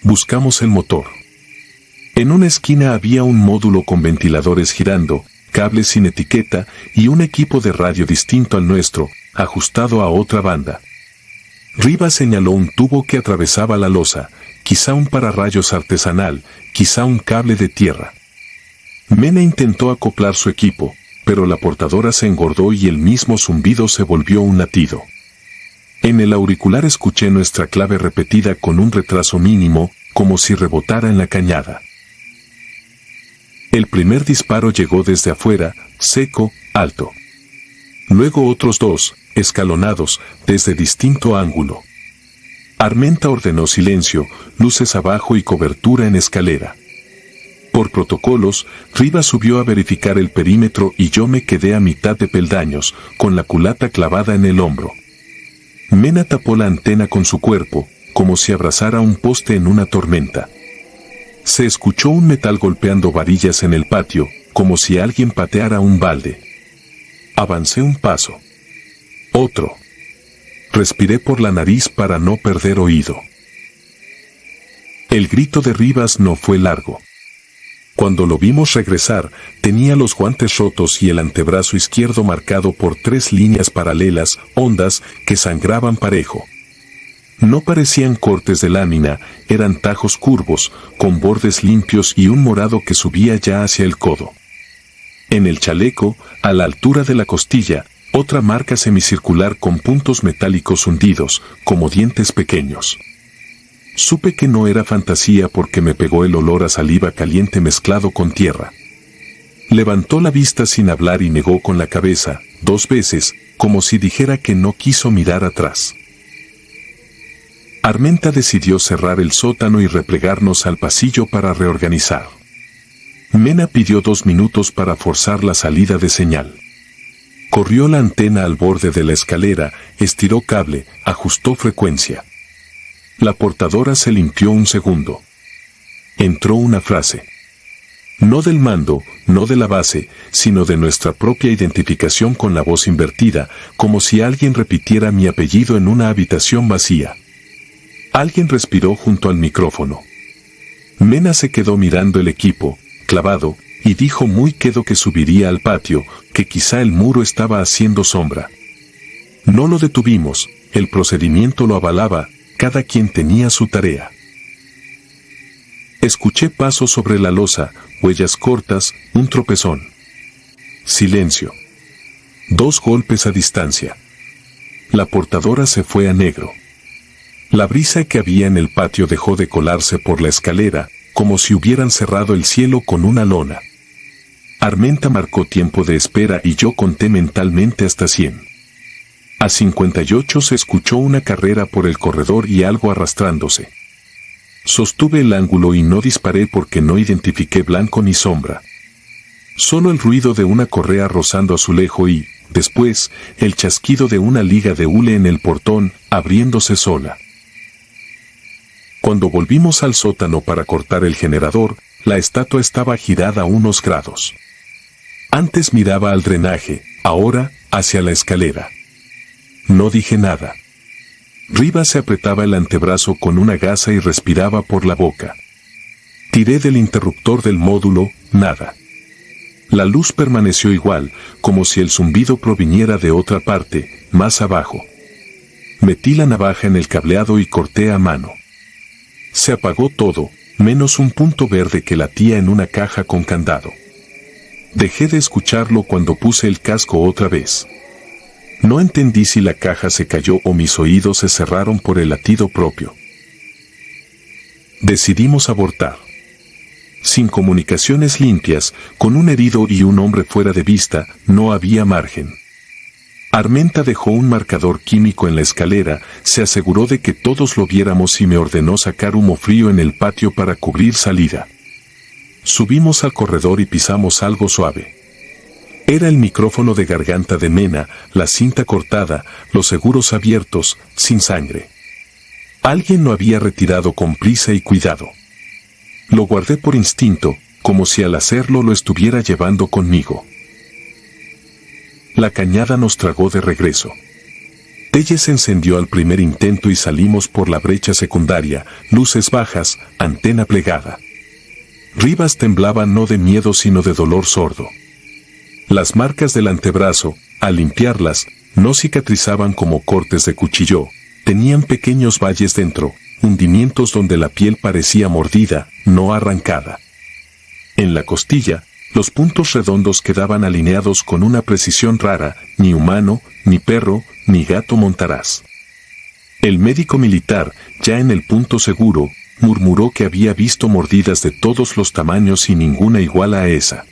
Buscamos el motor. En una esquina había un módulo con ventiladores girando, cables sin etiqueta y un equipo de radio distinto al nuestro, ajustado a otra banda. Rivas señaló un tubo que atravesaba la losa, quizá un pararrayos artesanal, quizá un cable de tierra. Mena intentó acoplar su equipo, pero la portadora se engordó y el mismo zumbido se volvió un latido. En el auricular escuché nuestra clave repetida con un retraso mínimo, como si rebotara en la cañada. El primer disparo llegó desde afuera, seco, alto. Luego otros 2, escalonados, desde distinto ángulo. Armenta ordenó silencio, luces abajo y cobertura en escalera. Por protocolos, Rivas subió a verificar el perímetro y yo me quedé a mitad de peldaños, con la culata clavada en el hombro. Mena tapó la antena con su cuerpo, como si abrazara un poste en una tormenta. Se escuchó un metal golpeando varillas en el patio, como si alguien pateara un balde. Avancé un paso. Otro. Respiré por la nariz para no perder oído. El grito de Rivas no fue largo. Cuando lo vimos regresar, tenía los guantes rotos y el antebrazo izquierdo marcado por 3 líneas paralelas, hondas, que sangraban parejo. No parecían cortes de lámina, eran tajos curvos, con bordes limpios y un morado que subía ya hacia el codo. En el chaleco, a la altura de la costilla, otra marca semicircular con puntos metálicos hundidos, como dientes pequeños. Supe que no era fantasía porque me pegó el olor a saliva caliente mezclado con tierra. Levantó la vista sin hablar y negó con la cabeza, 2 veces, como si dijera que no quiso mirar atrás. Armenta decidió cerrar el sótano y replegarnos al pasillo para reorganizar. Mena pidió 2 minutos para forzar la salida de señal. Corrió la antena al borde de la escalera, estiró cable, ajustó frecuencia. La portadora se limpió un segundo. Entró una frase. No del mando, no de la base, sino de nuestra propia identificación con la voz invertida, como si alguien repitiera mi apellido en una habitación vacía. Alguien respiró junto al micrófono. Mena se quedó mirando el equipo, clavado, y dijo muy quedo que subiría al patio, que quizá el muro estaba haciendo sombra. No lo detuvimos, el procedimiento lo avalaba, cada quien tenía su tarea. Escuché pasos sobre la losa, huellas cortas, un tropezón. Silencio. 2 golpes a distancia. La portadora se fue a negro. La brisa que había en el patio dejó de colarse por la escalera, como si hubieran cerrado el cielo con una lona. Armenta marcó tiempo de espera y yo conté mentalmente hasta 100. A 58 se escuchó una carrera por el corredor y algo arrastrándose. Sostuve el ángulo y no disparé porque no identifiqué blanco ni sombra. Solo el ruido de una correa rozando azulejo y, después, el chasquido de una liga de hule en el portón, abriéndose sola. Cuando volvimos al sótano para cortar el generador, la estatua estaba girada unos grados. Antes miraba al drenaje, ahora, hacia la escalera. No dije nada. Rivas se apretaba el antebrazo con una gasa y respiraba por la boca. Tiré del interruptor del módulo, nada. La luz permaneció igual, como si el zumbido proviniera de otra parte, más abajo. Metí la navaja en el cableado y corté a mano. Se apagó todo, menos un punto verde que latía en una caja con candado. Dejé de escucharlo cuando puse el casco otra vez. No entendí si la caja se cayó o mis oídos se cerraron por el latido propio. Decidimos abortar. Sin comunicaciones limpias, con un herido y un hombre fuera de vista, no había margen. Armenta dejó un marcador químico en la escalera, se aseguró de que todos lo viéramos y me ordenó sacar humo frío en el patio para cubrir salida. Subimos al corredor y pisamos algo suave. Era el micrófono de garganta de Mena, la cinta cortada, los seguros abiertos, sin sangre. Alguien lo había retirado con prisa y cuidado. Lo guardé por instinto, como si al hacerlo lo estuviera llevando conmigo. La cañada nos tragó de regreso. Telles se encendió al primer intento y salimos por la brecha secundaria, luces bajas, antena plegada. Rivas temblaba no de miedo sino de dolor sordo. Las marcas del antebrazo, al limpiarlas, no cicatrizaban como cortes de cuchillo, tenían pequeños valles dentro, hundimientos donde la piel parecía mordida, no arrancada. En la costilla, los puntos redondos quedaban alineados con una precisión rara, ni humano, ni perro, ni gato montaraz. El médico militar, ya en el punto seguro, murmuró que había visto mordidas de todos los tamaños y ninguna igual a esa.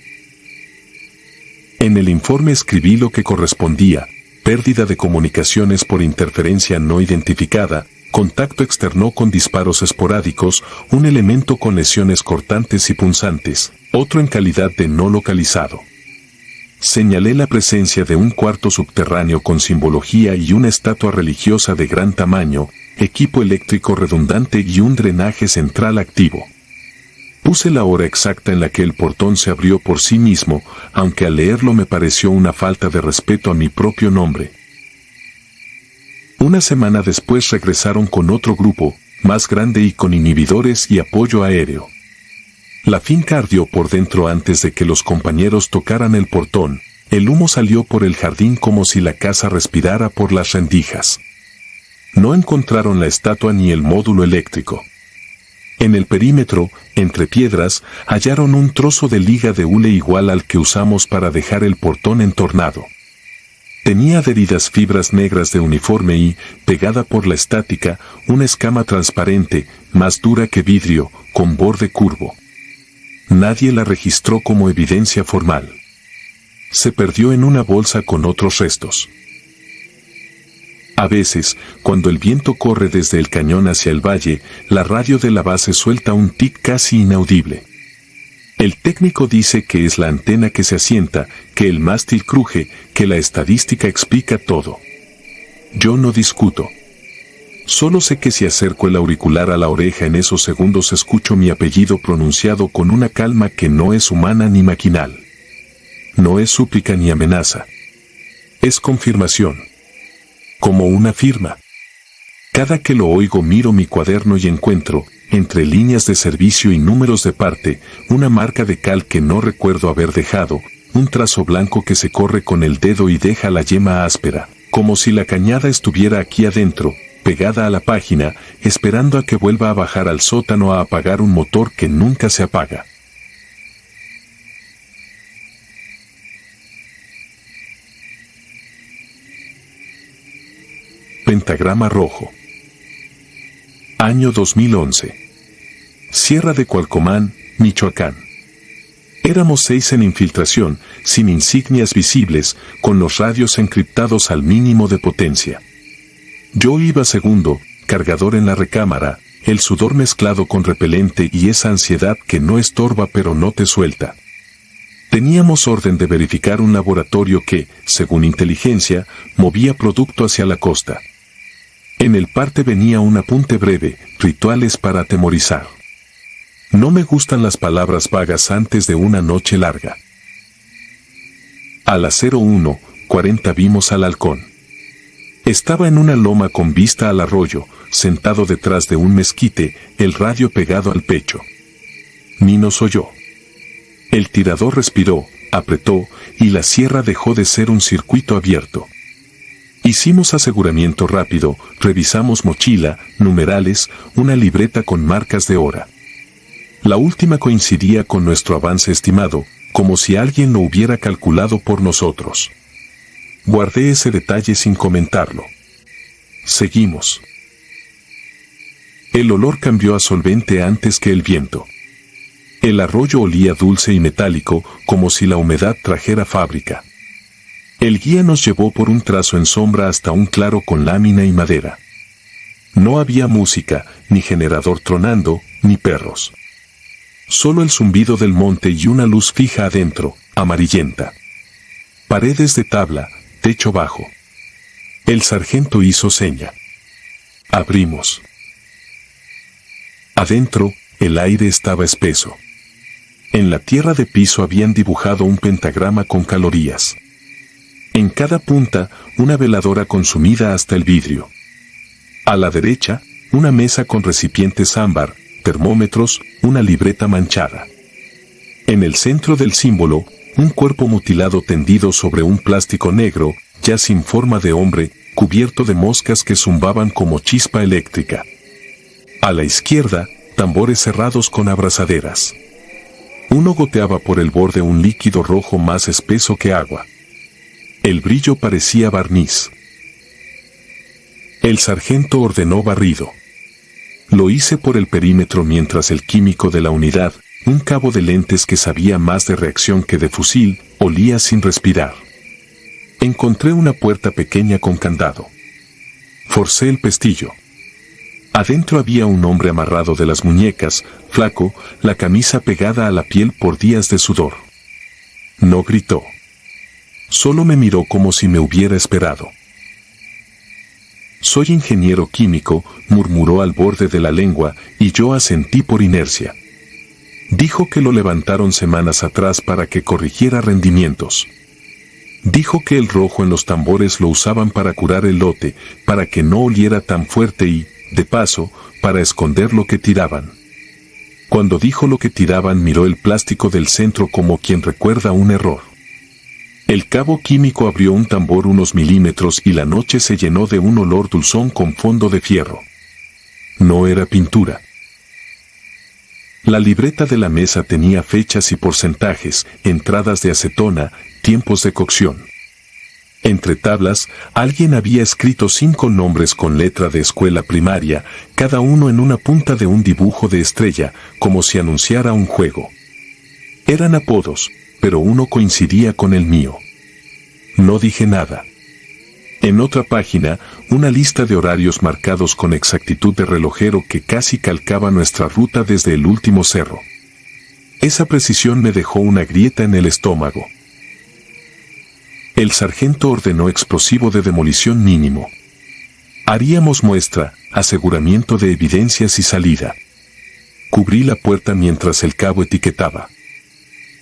En el informe escribí lo que correspondía: pérdida de comunicaciones por interferencia no identificada, contacto externo con disparos esporádicos, un elemento con lesiones cortantes y punzantes, otro en calidad de no localizado. Señalé la presencia de un cuarto subterráneo con simbología y una estatua religiosa de gran tamaño, equipo eléctrico redundante y un drenaje central activo. Puse la hora exacta en la que el portón se abrió por sí mismo, aunque al leerlo me pareció una falta de respeto a mi propio nombre. Una semana después regresaron con otro grupo, más grande y con inhibidores y apoyo aéreo. La finca ardió por dentro antes de que los compañeros tocaran el portón. El humo salió por el jardín como si la casa respirara por las rendijas. No encontraron la estatua ni el módulo eléctrico. En el perímetro, entre piedras, hallaron un trozo de liga de hule igual al que usamos para dejar el portón entornado. Tenía adheridas fibras negras de uniforme y, pegada por la estática, una escama transparente, más dura que vidrio, con borde curvo. Nadie la registró como evidencia formal. Se perdió en una bolsa con otros restos. A veces, cuando el viento corre desde el cañón hacia el valle, la radio de la base suelta un tic casi inaudible. El técnico dice que es la antena que se asienta, que el mástil cruje, que la estadística explica todo. Yo no discuto. Solo sé que si acerco el auricular a la oreja en esos segundos escucho mi apellido pronunciado con una calma que no es humana ni maquinal. No es súplica ni amenaza. Es confirmación. Como una firma. Cada que lo oigo miro mi cuaderno y encuentro, entre líneas de servicio y números de parte, una marca de cal que no recuerdo haber dejado, un trazo blanco que se corre con el dedo y deja la yema áspera, como si la cañada estuviera aquí adentro, pegada a la página, esperando a que vuelva a bajar al sótano a apagar un motor que nunca se apaga. Pentagrama rojo. Año 2011. Sierra de Cualcomán, Michoacán. Éramos 6 en infiltración, sin insignias visibles, con los radios encriptados al mínimo de potencia. Yo iba segundo, cargador en la recámara, el sudor mezclado con repelente y esa ansiedad que no estorba pero no te suelta. Teníamos orden de verificar un laboratorio que, según inteligencia, movía producto hacia la costa. En el parte venía un apunte breve, rituales para atemorizar. No me gustan las palabras vagas antes de una noche larga. A las 01:40 vimos al halcón. Estaba en una loma con vista al arroyo, sentado detrás de un mezquite, el radio pegado al pecho. Ni nos oyó. El tirador respiró, apretó, y la sierra dejó de ser un circuito abierto. Hicimos aseguramiento rápido, revisamos mochila, numerales, una libreta con marcas de hora. La última coincidía con nuestro avance estimado, como si alguien lo hubiera calculado por nosotros. Guardé ese detalle sin comentarlo. Seguimos. El olor cambió a solvente antes que el viento. El arroyo olía dulce y metálico, como si la humedad trajera fábrica. El guía nos llevó por un trazo en sombra hasta un claro con lámina y madera. No había música, ni generador tronando, ni perros. Solo el zumbido del monte y una luz fija adentro, amarillenta. Paredes de tabla, techo bajo. El sargento hizo seña. Abrimos. Adentro, el aire estaba espeso. En la tierra de piso habían dibujado un pentagrama con calorías. En cada punta, una veladora consumida hasta el vidrio. A la derecha, una mesa con recipientes ámbar, termómetros, una libreta manchada. En el centro del símbolo, un cuerpo mutilado tendido sobre un plástico negro, ya sin forma de hombre, cubierto de moscas que zumbaban como chispa eléctrica. A la izquierda, tambores cerrados con abrazaderas. Uno goteaba por el borde un líquido rojo más espeso que agua. El brillo parecía barniz. El sargento ordenó barrido. Lo hice por el perímetro mientras el químico de la unidad, un cabo de lentes que sabía más de reacción que de fusil, olía sin respirar. Encontré una puerta pequeña con candado. Forcé el pestillo. Adentro había un hombre amarrado de las muñecas, flaco, la camisa pegada a la piel por días de sudor. No gritó. Solo me miró como si me hubiera esperado. Soy ingeniero químico, murmuró al borde de la lengua, y yo asentí por inercia. Dijo que lo levantaron semanas atrás para que corrigiera rendimientos. Dijo que el rojo en los tambores lo usaban para curar el lote, para que no oliera tan fuerte y, de paso, para esconder lo que tiraban. Cuando dijo lo que tiraban, miró el plástico del centro como quien recuerda un error. El cabo químico abrió un tambor unos milímetros y la noche se llenó de un olor dulzón con fondo de fierro. No era pintura. La libreta de la mesa tenía fechas y porcentajes, entradas de acetona, tiempos de cocción. Entre tablas, alguien había escrito 5 nombres con letra de escuela primaria, cada uno en una punta de un dibujo de estrella, como si anunciara un juego. Eran apodos, pero uno coincidía con el mío. No dije nada. En otra página, una lista de horarios marcados con exactitud de relojero que casi calcaba nuestra ruta desde el último cerro. Esa precisión me dejó una grieta en el estómago. El sargento ordenó explosivo de demolición mínimo. Haríamos muestra, aseguramiento de evidencias y salida. Cubrí la puerta mientras el cabo etiquetaba.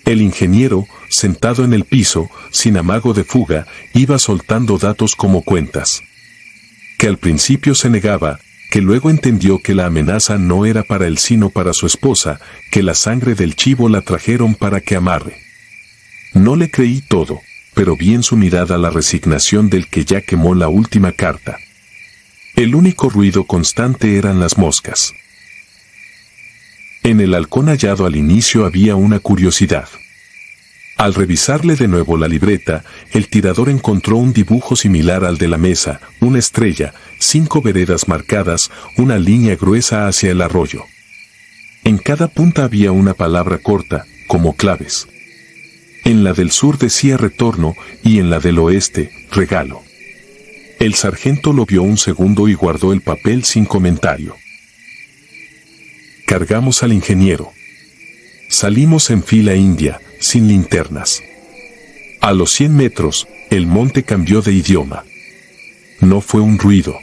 El ingeniero, sentado en el piso, sin amago de fuga, iba soltando datos como cuentas. Que al principio se negaba, que luego entendió que la amenaza no era para él sino para su esposa, que la sangre del chivo la trajeron para que amarre. No le creí todo, pero vi en su mirada la resignación del que ya quemó la última carta. El único ruido constante eran las moscas. En el halcón hallado al inicio había una curiosidad. Al revisarle de nuevo la libreta, el tirador encontró un dibujo similar al de la mesa, una estrella, 5 veredas marcadas, una línea gruesa hacia el arroyo. En cada punta había una palabra corta, como claves. En la del sur decía retorno y en la del oeste, regalo. El sargento lo vio un segundo y guardó el papel sin comentario. Cargamos al ingeniero. Salimos en fila india, sin linternas. A los 100 metros, el monte cambió de idioma. No fue un ruido.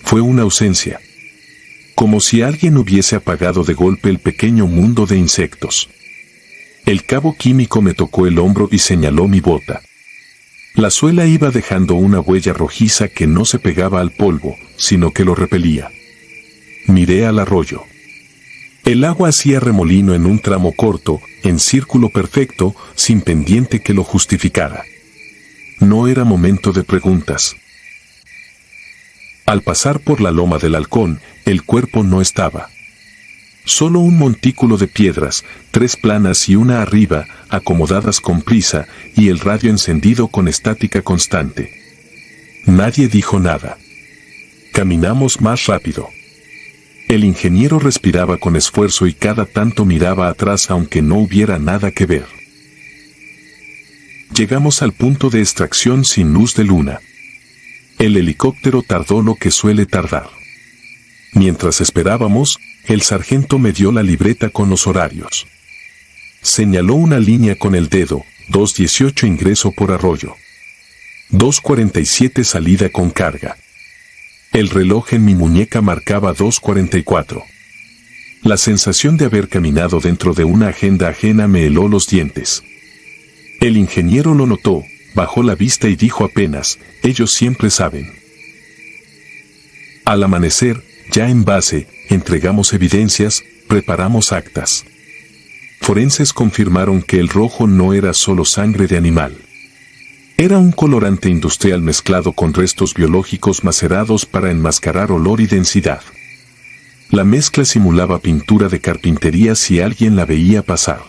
Fue una ausencia. Como si alguien hubiese apagado de golpe el pequeño mundo de insectos. El cabo químico me tocó el hombro y señaló mi bota. La suela iba dejando una huella rojiza que no se pegaba al polvo, sino que lo repelía. Miré al arroyo. El agua hacía remolino en un tramo corto, en círculo perfecto, sin pendiente que lo justificara. No era momento de preguntas. Al pasar por la loma del halcón, el cuerpo no estaba. Solo un montículo de piedras, 3 planas y una arriba, acomodadas con prisa, y el radio encendido con estática constante. Nadie dijo nada. Caminamos más rápido. El ingeniero respiraba con esfuerzo y cada tanto miraba atrás aunque no hubiera nada que ver. Llegamos al punto de extracción sin luz de luna. El helicóptero tardó lo que suele tardar. Mientras esperábamos, el sargento me dio la libreta con los horarios. Señaló una línea con el dedo, 2:18 ingreso por arroyo. 2:47 salida con carga. El reloj en mi muñeca marcaba 2:44. La sensación de haber caminado dentro de una agenda ajena me heló los dientes. El ingeniero lo notó, bajó la vista y dijo apenas, ellos siempre saben. Al amanecer, ya en base, entregamos evidencias, preparamos actas. Forenses confirmaron que el rojo no era solo sangre de animal. Era un colorante industrial mezclado con restos biológicos macerados para enmascarar olor y densidad. La mezcla simulaba pintura de carpintería si alguien la veía pasar.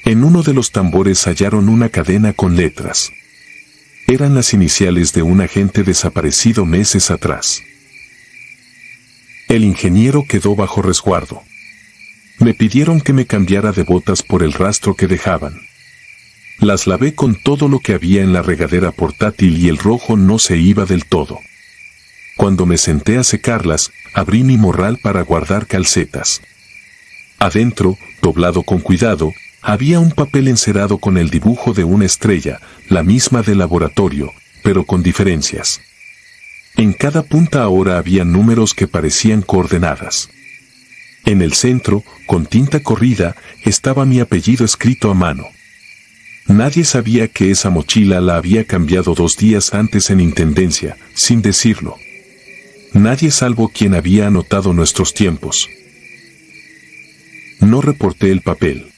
En uno de los tambores hallaron una cadena con letras. Eran las iniciales de un agente desaparecido meses atrás. El ingeniero quedó bajo resguardo. Me pidieron que me cambiara de botas por el rastro que dejaban. Las lavé con todo lo que había en la regadera portátil y el rojo no se iba del todo. Cuando me senté a secarlas, abrí mi morral para guardar calcetas. Adentro, doblado con cuidado, había un papel encerado con el dibujo de una estrella, la misma del laboratorio, pero con diferencias. En cada punta ahora había números que parecían coordenadas. En el centro, con tinta corrida, estaba mi apellido escrito a mano. Nadie sabía que esa mochila la había cambiado 2 días antes en Intendencia, sin decirlo. Nadie salvo quien había anotado nuestros tiempos. No reporté el papel.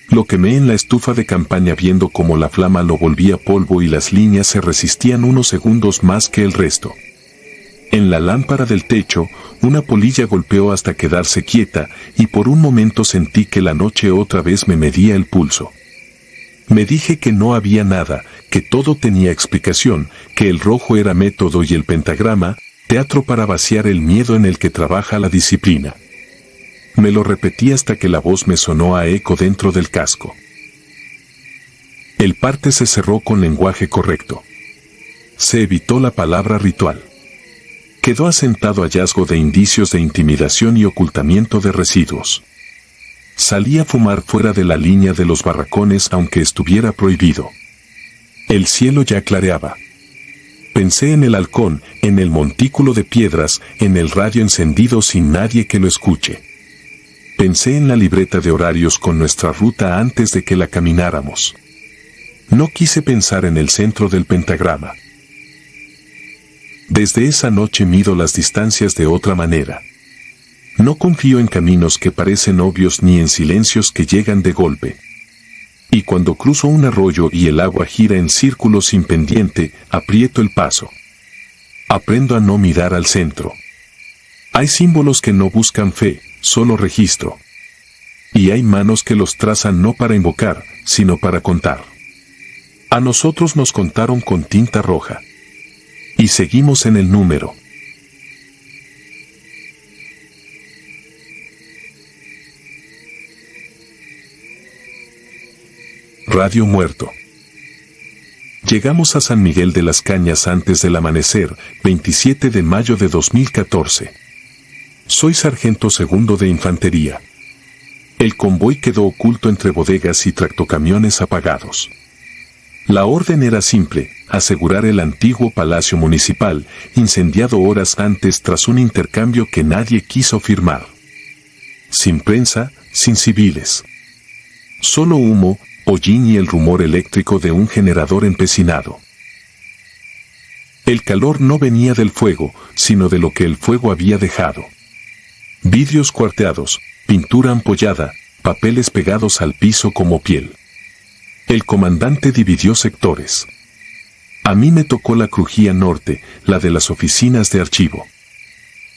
Lo quemé en la estufa de campaña viendo cómo la flama lo volvía polvo y las líneas se resistían unos segundos más que el resto. En la lámpara del techo, una polilla golpeó hasta quedarse quieta y por un momento sentí que la noche otra vez me medía el pulso. Me dije que no había nada, que todo tenía explicación, que el rojo era método y el pentagrama, teatro para vaciar el miedo en el que trabaja la disciplina. Me lo repetí hasta que la voz me sonó a eco dentro del casco. El parte se cerró con lenguaje correcto. Se evitó la palabra ritual. Quedó asentado hallazgo de indicios de intimidación y ocultamiento de residuos. Salí a fumar fuera de la línea de los barracones aunque estuviera prohibido. El cielo ya clareaba. Pensé en el halcón, en el montículo de piedras, en el radio encendido sin nadie que lo escuche. Pensé en la libreta de horarios con nuestra ruta antes de que la camináramos. No quise pensar en el centro del pentagrama. Desde esa noche mido las distancias de otra manera. No confío en caminos que parecen obvios ni en silencios que llegan de golpe. Y cuando cruzo un arroyo y el agua gira en círculos sin pendiente, aprieto el paso. Aprendo a no mirar al centro. Hay símbolos que no buscan fe, solo registro. Y hay manos que los trazan no para invocar, sino para contar. A nosotros nos contaron con tinta roja. Y seguimos en el número. Radio muerto. Llegamos a San Miguel de las Cañas antes del amanecer, 27 de mayo de 2014. Soy sargento segundo de infantería. El convoy quedó oculto entre bodegas y tractocamiones apagados. La orden era simple, asegurar el antiguo palacio municipal, incendiado horas antes tras un intercambio que nadie quiso firmar. Sin prensa, sin civiles. Solo humo, hollín y el rumor eléctrico de un generador empecinado. El calor no venía del fuego, sino de lo que el fuego había dejado. Vidrios cuarteados, pintura ampollada, papeles pegados al piso como piel. El comandante dividió sectores. A mí me tocó la crujía norte, la de las oficinas de archivo.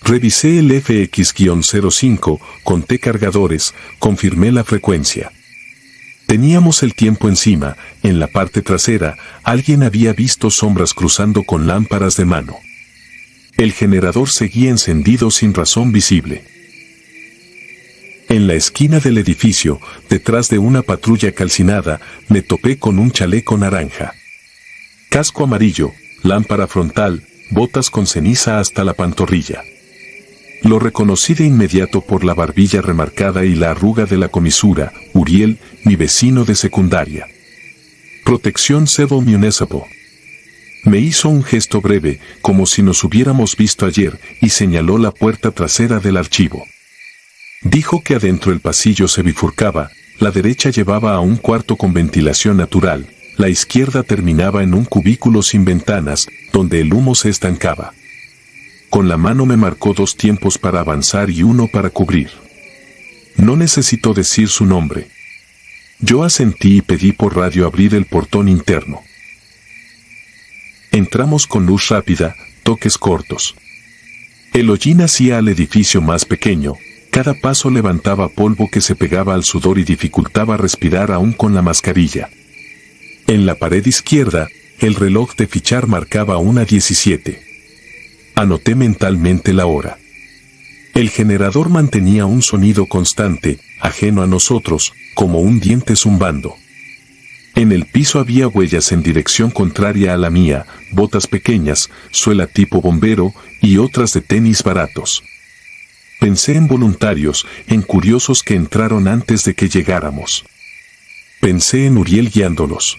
Revisé el FX-05, conté cargadores, confirmé la frecuencia. Teníamos el tiempo encima, en la parte trasera, alguien había visto sombras cruzando con lámparas de mano. El generador seguía encendido sin razón visible. En la esquina del edificio, detrás de una patrulla calcinada, me topé con un chaleco naranja. Casco amarillo, lámpara frontal, botas con ceniza hasta la pantorrilla. Lo reconocí de inmediato por la barbilla remarcada y la arruga de la comisura, Uriel, mi vecino de secundaria. Protección Civil Municipal. Me hizo un gesto breve, como si nos hubiéramos visto ayer, y señaló la puerta trasera del archivo. Dijo que adentro el pasillo se bifurcaba, la derecha llevaba a un cuarto con ventilación natural, la izquierda terminaba en un cubículo sin ventanas, donde el humo se estancaba. Con la mano me marcó 2 tiempos para avanzar y 1 para cubrir. No necesitó decir su nombre. Yo asentí y pedí por radio abrir el portón interno. Entramos con luz rápida, toques cortos. El hollín hacía al edificio más pequeño. Cada paso levantaba polvo que se pegaba al sudor y dificultaba respirar aún con la mascarilla. En la pared izquierda, el reloj de fichar marcaba 1:17. Anoté mentalmente la hora. El generador mantenía un sonido constante, ajeno a nosotros, como un diente zumbando. En el piso había huellas en dirección contraria a la mía, botas pequeñas, suela tipo bombero y otras de tenis baratos. Pensé en voluntarios, en curiosos que entraron antes de que llegáramos. Pensé en Uriel guiándolos.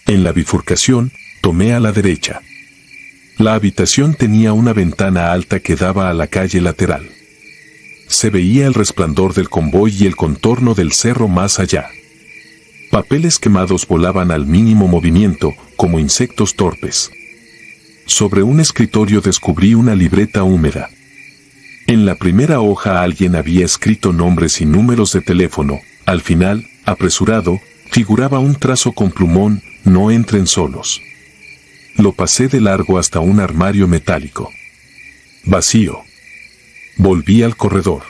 En la bifurcación, tomé a la derecha. La habitación tenía una ventana alta que daba a la calle lateral. Se veía el resplandor del convoy y el contorno del cerro más allá. Papeles quemados volaban al mínimo movimiento, como insectos torpes. Sobre un escritorio descubrí una libreta húmeda. En la primera hoja alguien había escrito nombres y números de teléfono. Al final, apresurado, figuraba un trazo con plumón: no entren solos. Lo pasé de largo hasta un armario metálico. Vacío. Volví al corredor.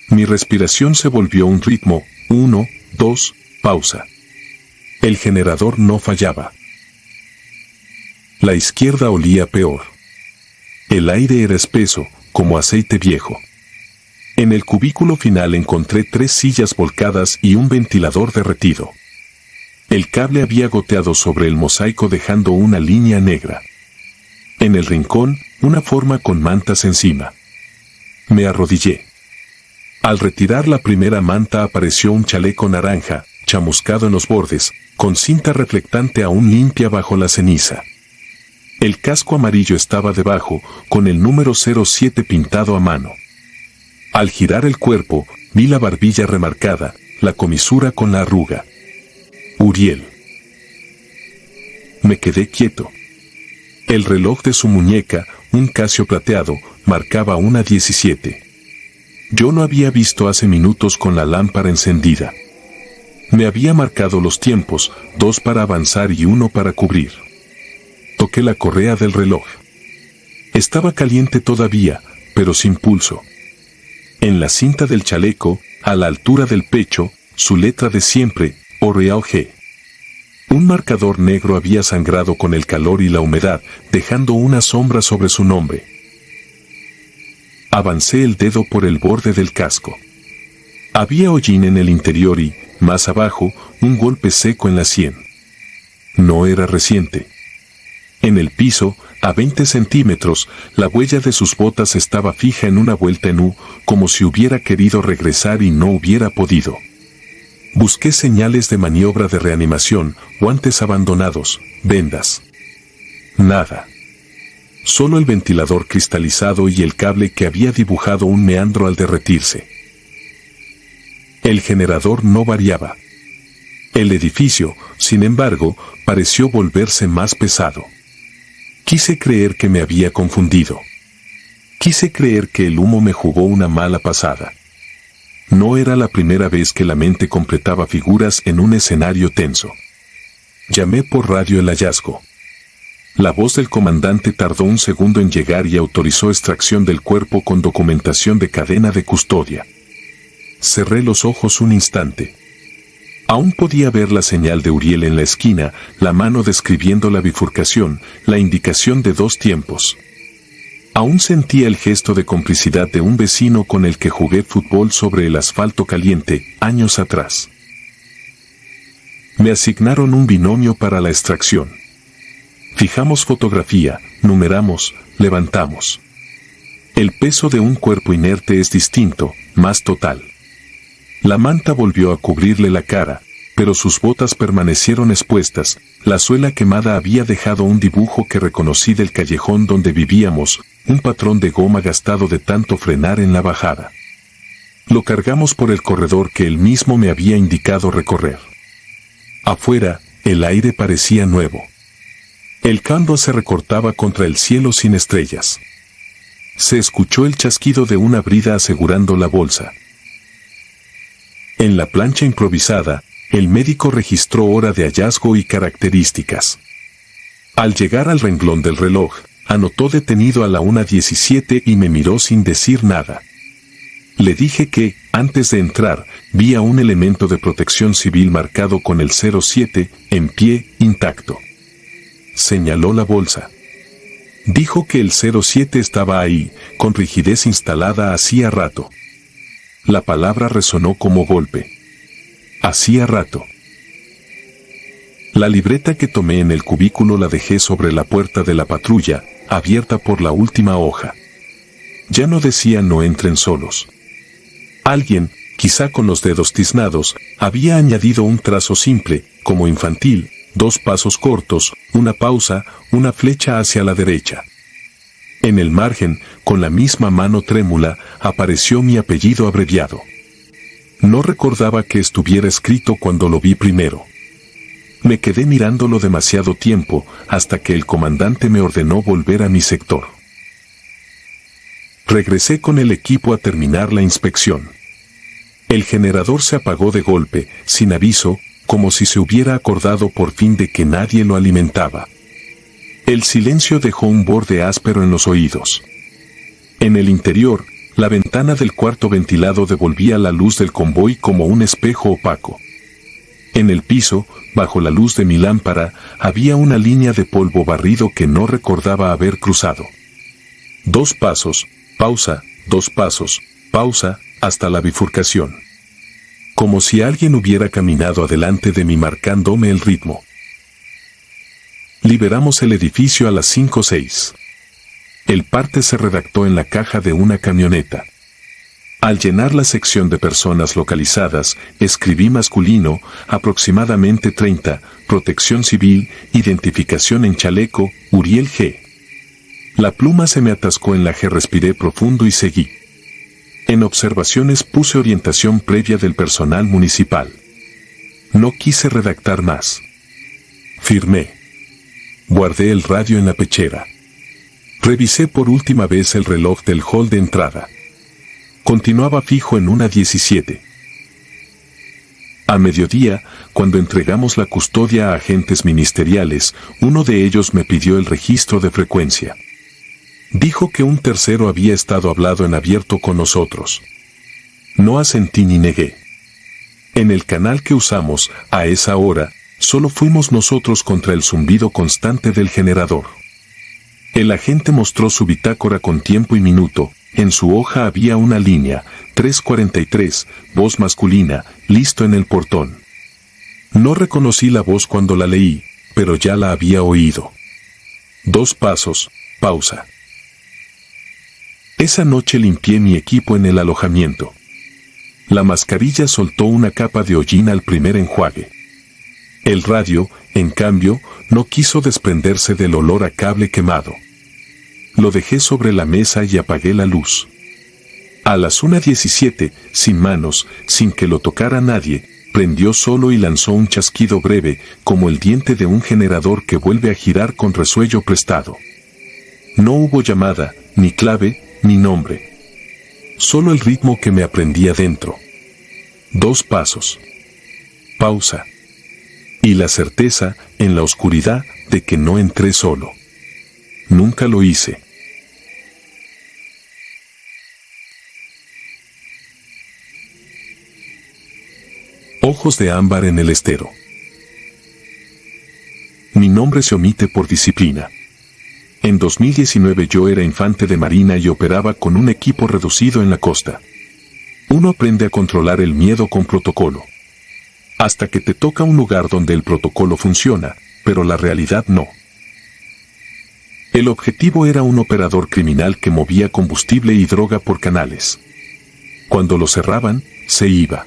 Mi respiración se volvió un ritmo: 1, 2, pausa. El generador no fallaba. La izquierda olía peor. El aire era espeso, como aceite viejo. En el cubículo final encontré 3 sillas volcadas y un ventilador derretido. El cable había goteado sobre el mosaico dejando una línea negra. En el rincón, una forma con mantas encima. Me arrodillé. Al retirar la primera manta apareció un chaleco naranja, chamuscado en los bordes, con cinta reflectante aún limpia bajo la ceniza. El casco amarillo estaba debajo, con el número 07 pintado a mano. Al girar el cuerpo, vi la barbilla remarcada, la comisura con la arruga. Uriel. Me quedé quieto. El reloj de su muñeca, un Casio plateado, marcaba una 17. Yo lo había visto hace minutos con la lámpara encendida. Me había marcado los tiempos, 2 para avanzar y 1 para cubrir. Toqué la correa del reloj. Estaba caliente todavía, pero sin pulso. En la cinta del chaleco, a la altura del pecho, su letra de siempre, Oreal G. Un marcador negro había sangrado con el calor y la humedad, dejando una sombra sobre su nombre. Avancé el dedo por el borde del casco. Había hollín en el interior y, más abajo, un golpe seco en la sien. No era reciente. En el piso, a 20 centímetros, la huella de sus botas estaba fija en una vuelta en U, como si hubiera querido regresar y no hubiera podido. Busqué señales de maniobra de reanimación, guantes abandonados, vendas. Nada. Solo el ventilador cristalizado y el cable que había dibujado un meandro al derretirse. El generador no variaba. El edificio, sin embargo, pareció volverse más pesado. Quise creer que me había confundido. Quise creer que el humo me jugó una mala pasada. No era la primera vez que la mente completaba figuras en un escenario tenso. Llamé por radio el hallazgo. La voz del comandante tardó un segundo en llegar y autorizó extracción del cuerpo con documentación de cadena de custodia. Cerré los ojos un instante. Aún podía ver la señal de Uriel en la esquina, la mano describiendo la bifurcación, la indicación de 2 tiempos. Aún sentía el gesto de complicidad de un vecino con el que jugué fútbol sobre el asfalto caliente, años atrás. Me asignaron un binomio para la extracción. Fijamos fotografía, numeramos, levantamos. El peso de un cuerpo inerte es distinto, más total. La manta volvió a cubrirle la cara, pero sus botas permanecieron expuestas. La suela quemada había dejado un dibujo que reconocí del callejón donde vivíamos, un patrón de goma gastado de tanto frenar en la bajada. Lo cargamos por el corredor que él mismo me había indicado recorrer. Afuera, el aire parecía nuevo. El canto se recortaba contra el cielo sin estrellas. Se escuchó el chasquido de una brida asegurando la bolsa. En la plancha improvisada, el médico registró hora de hallazgo y características. Al llegar al renglón del reloj, anotó detenido a la 1:17 y me miró sin decir nada. Le dije que, antes de entrar, vi a un elemento de protección civil marcado con el 07, en pie, intacto. Señaló la bolsa. Dijo que el 07 estaba ahí, con rigidez instalada hacía rato. La palabra resonó como golpe. Hacía rato. La libreta que tomé en el cubículo la dejé sobre la puerta de la patrulla, abierta por la última hoja. Ya no decía no entren solos. Alguien, quizá con los dedos tiznados, había añadido un trazo simple, como infantil, 2 pasos cortos, una pausa, una flecha hacia la derecha. En el margen, con la misma mano trémula, apareció mi apellido abreviado. No recordaba que estuviera escrito cuando lo vi primero. Me quedé mirándolo demasiado tiempo, hasta que el comandante me ordenó volver a mi sector. Regresé con el equipo a terminar la inspección. El generador se apagó de golpe, sin aviso, como si se hubiera acordado por fin de que nadie lo alimentaba. El silencio dejó un borde áspero en los oídos. En el interior, la ventana del cuarto ventilado devolvía la luz del convoy como un espejo opaco. En el piso, bajo la luz de mi lámpara, había una línea de polvo barrido que no recordaba haber cruzado. 2 pasos, pausa, 2 pasos, pausa, hasta la bifurcación. Como si alguien hubiera caminado adelante de mí marcándome el ritmo. Liberamos el edificio a las 5:06. El parte se redactó en la caja de una camioneta. Al llenar la sección de personas localizadas, escribí masculino, aproximadamente 30, protección civil, identificación en chaleco, Uriel G. La pluma se me atascó en la G, respiré profundo y seguí. En observaciones puse orientación previa del personal municipal. No quise redactar más. Firmé. Guardé el radio en la pechera. Revisé por última vez el reloj del hall de entrada. Continuaba fijo en una 17. A mediodía, cuando entregamos la custodia a agentes ministeriales, uno de ellos me pidió el registro de frecuencia. Dijo que un tercero había estado hablado en abierto con nosotros. No asentí ni negué. En el canal que usamos, a esa hora, solo fuimos nosotros contra el zumbido constante del generador. El agente mostró su bitácora con tiempo y minuto. En su hoja había una línea, 3:43, voz masculina, listo en el portón. No reconocí la voz cuando la leí, pero ya la había oído. 2 pasos, pausa. Esa noche limpié mi equipo en el alojamiento. La mascarilla soltó una capa de hollín al primer enjuague. El radio, en cambio, no quiso desprenderse del olor a cable quemado. Lo dejé sobre la mesa y apagué la luz. A las 1:17, sin manos, sin que lo tocara nadie, prendió solo y lanzó un chasquido breve, como el diente de un generador que vuelve a girar con resuello prestado. No hubo llamada, ni clave, ni nombre. Solo el ritmo que me aprendía dentro. 2 pasos. Pausa. Y la certeza, en la oscuridad, de que no entré solo. Nunca lo hice. Ojos de ámbar en el estero. Mi nombre se omite por disciplina. En 2019 yo era infante de marina y operaba con un equipo reducido en la costa. Uno aprende a controlar el miedo con protocolo. Hasta que te toca un lugar donde el protocolo funciona, pero la realidad no. El objetivo era un operador criminal que movía combustible y droga por canales. Cuando lo cerraban, se iba.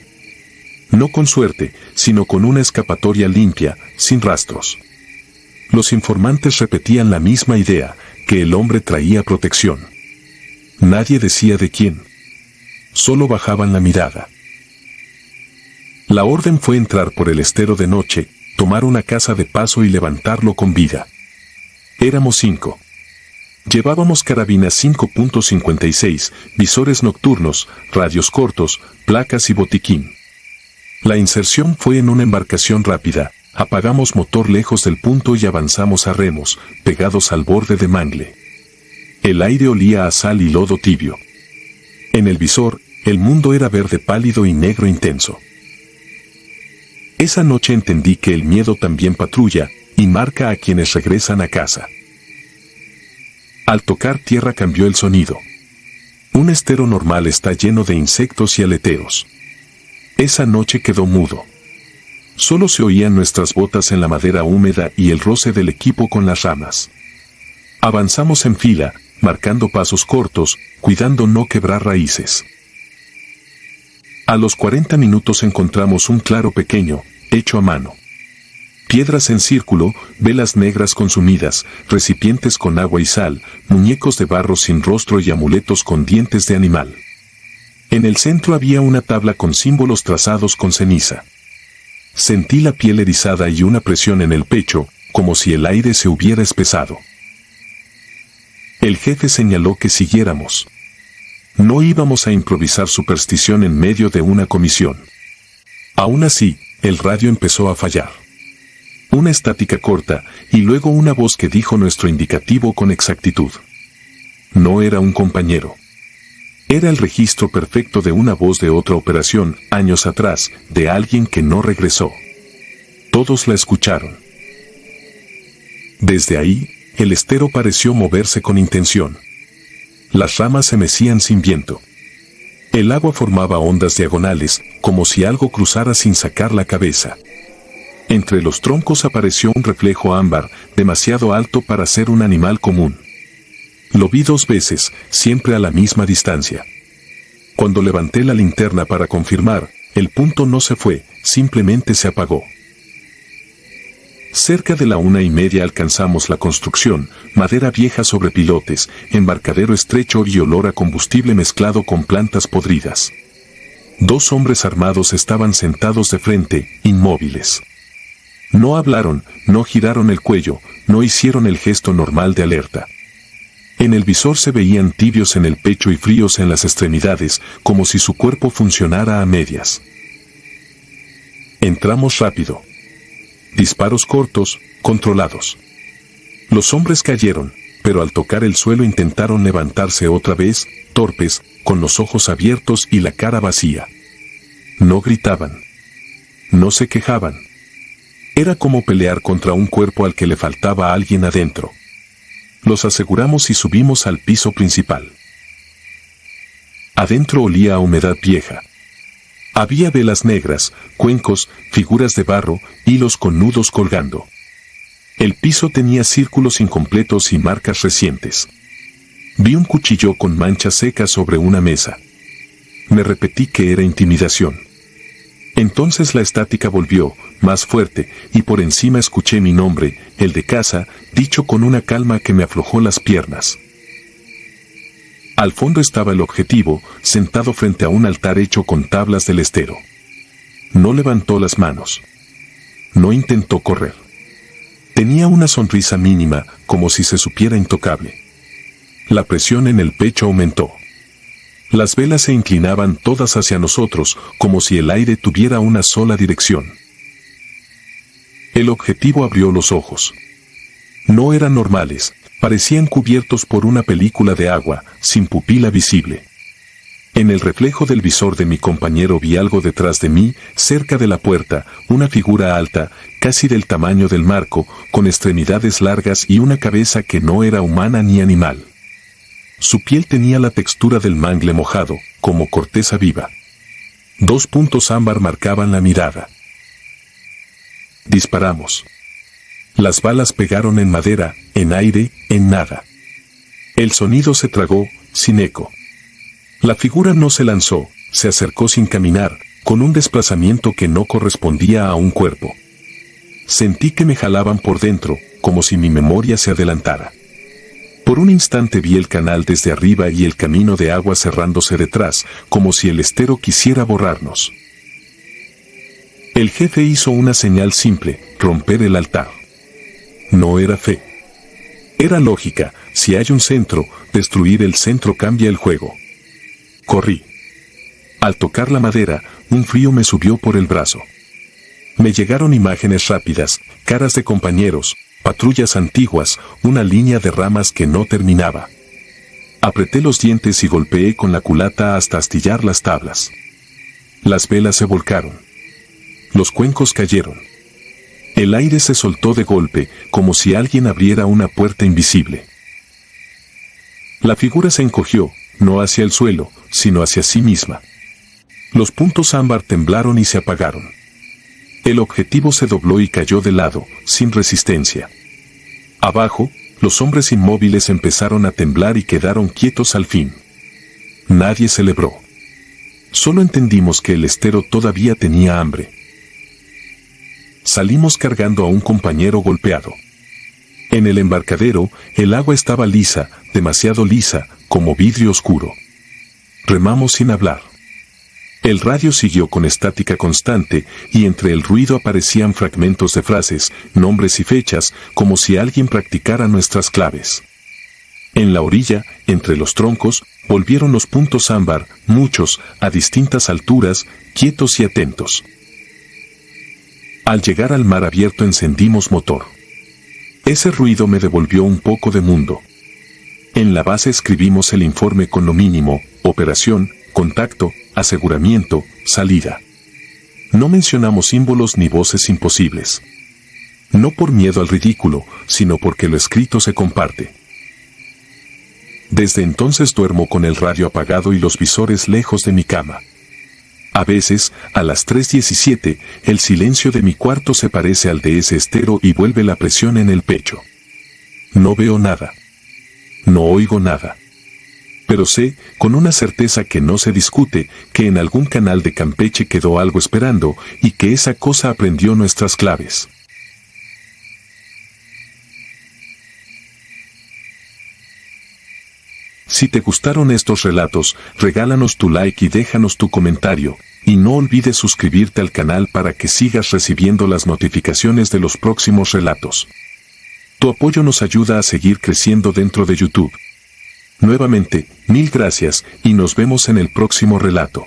No con suerte, sino con una escapatoria limpia, sin rastros. Los informantes repetían la misma idea, que el hombre traía protección. Nadie decía de quién. Solo bajaban la mirada. La orden fue entrar por el estero de noche, tomar una casa de paso y levantarlo con vida. Éramos 5. Llevábamos carabinas 5.56, visores nocturnos, radios cortos, placas y botiquín. La inserción fue en una embarcación rápida, apagamos motor lejos del punto y avanzamos a remos, pegados al borde de mangle. El aire olía a sal y lodo tibio. En el visor, el mundo era verde pálido y negro intenso. Esa noche entendí que el miedo también patrulla, y marca a quienes regresan a casa. Al tocar tierra cambió el sonido. Un estero normal está lleno de insectos y aleteos. Esa noche quedó mudo. Solo se oían nuestras botas en la madera húmeda y el roce del equipo con las ramas. Avanzamos en fila, marcando pasos cortos, cuidando no quebrar raíces. A los 40 minutos encontramos un claro pequeño, hecho a mano. Piedras en círculo, velas negras consumidas, recipientes con agua y sal, muñecos de barro sin rostro y amuletos con dientes de animal. En el centro había una tabla con símbolos trazados con ceniza. Sentí la piel erizada y una presión en el pecho, como si el aire se hubiera espesado. El jefe señaló que siguiéramos. No íbamos a improvisar superstición en medio de una comisión. Aún así, el radio empezó a fallar. Una estática corta, y luego una voz que dijo nuestro indicativo con exactitud. No era un compañero. Era el registro perfecto de una voz de otra operación, años atrás, de alguien que no regresó. Todos la escucharon. Desde ahí, el estero pareció moverse con intención. Las ramas se mecían sin viento. El agua formaba ondas diagonales, como si algo cruzara sin sacar la cabeza. Entre los troncos apareció un reflejo ámbar, demasiado alto para ser un animal común. Lo vi 2 veces, siempre a la misma distancia. Cuando levanté la linterna para confirmar, el punto no se fue, simplemente se apagó. Cerca de la 1:30 alcanzamos la construcción, madera vieja sobre pilotes, embarcadero estrecho y olor a combustible mezclado con plantas podridas. 2 hombres armados estaban sentados de frente, inmóviles. No hablaron, no giraron el cuello, no hicieron el gesto normal de alerta. En el visor se veían tibios en el pecho y fríos en las extremidades, como si su cuerpo funcionara a medias. Entramos rápido. Disparos cortos, controlados. Los hombres cayeron, pero al tocar el suelo intentaron levantarse otra vez, torpes, con los ojos abiertos y la cara vacía. No gritaban. No se quejaban. Era como pelear contra un cuerpo al que le faltaba alguien adentro. Los aseguramos y subimos al piso principal. Adentro olía a humedad vieja. Había velas negras, cuencos, figuras de barro, hilos con nudos colgando. El piso tenía círculos incompletos y marcas recientes. Vi un cuchillo con manchas secas sobre una mesa. Me repetí que era intimidación. Entonces la estática volvió, más fuerte, y por encima escuché mi nombre, el de casa, dicho con una calma que me aflojó las piernas. Al fondo estaba el objetivo, sentado frente a un altar hecho con tablas del estero. No levantó las manos. No intentó correr. Tenía una sonrisa mínima, como si se supiera intocable. La presión en el pecho aumentó. Las velas se inclinaban todas hacia nosotros, como si el aire tuviera una sola dirección. El objetivo abrió los ojos. No eran normales, parecían cubiertos por una película de agua, sin pupila visible. En el reflejo del visor de mi compañero vi algo detrás de mí, cerca de la puerta, una figura alta, casi del tamaño del marco, con extremidades largas y una cabeza que no era humana ni animal. Su piel tenía la textura del mangle mojado, como corteza viva. 2 puntos ámbar marcaban la mirada. Disparamos. Las balas pegaron en madera, en aire, en nada. El sonido se tragó, sin eco. La figura no se lanzó, se acercó sin caminar, con un desplazamiento que no correspondía a un cuerpo. Sentí que me jalaban por dentro, como si mi memoria se adelantara. Por un instante vi el canal desde arriba y el camino de agua cerrándose detrás, como si el estero quisiera borrarnos. El jefe hizo una señal simple, romper el altar. No era fe. Era lógica, si hay un centro, destruir el centro cambia el juego. Corrí. Al tocar la madera, un frío me subió por el brazo. Me llegaron imágenes rápidas, caras de compañeros, patrullas antiguas, una línea de ramas que no terminaba. Apreté los dientes y golpeé con la culata hasta astillar las tablas. Las velas se volcaron. Los cuencos cayeron. El aire se soltó de golpe, como si alguien abriera una puerta invisible. La figura se encogió, no hacia el suelo, sino hacia sí misma. Los puntos ámbar temblaron y se apagaron. El objetivo se dobló y cayó de lado, sin resistencia. Abajo, los hombres inmóviles empezaron a temblar y quedaron quietos al fin. Nadie celebró. Solo entendimos que el estero todavía tenía hambre. Salimos cargando a un compañero golpeado. En el embarcadero, el agua estaba lisa, demasiado lisa, como vidrio oscuro. Remamos sin hablar. El radio siguió con estática constante, y entre el ruido aparecían fragmentos de frases, nombres y fechas, como si alguien practicara nuestras claves. En la orilla, entre los troncos, volvieron los puntos ámbar, muchos, a distintas alturas, quietos y atentos. Al llegar al mar abierto encendimos motor. Ese ruido me devolvió un poco de mundo. En la base escribimos el informe con lo mínimo: operación, contacto, aseguramiento, salida. No mencionamos símbolos ni voces imposibles. No por miedo al ridículo, sino porque lo escrito se comparte. Desde entonces duermo con el radio apagado y los visores lejos de mi cama. A veces, a las 3:17, el silencio de mi cuarto se parece al de ese estero y vuelve la presión en el pecho. No veo nada. No oigo nada. Pero sé, con una certeza que no se discute, que en algún canal de Campeche quedó algo esperando, y que esa cosa aprendió nuestras claves. Si te gustaron estos relatos, regálanos tu like y déjanos tu comentario, y no olvides suscribirte al canal para que sigas recibiendo las notificaciones de los próximos relatos. Tu apoyo nos ayuda a seguir creciendo dentro de YouTube. Nuevamente, mil gracias y nos vemos en el próximo relato.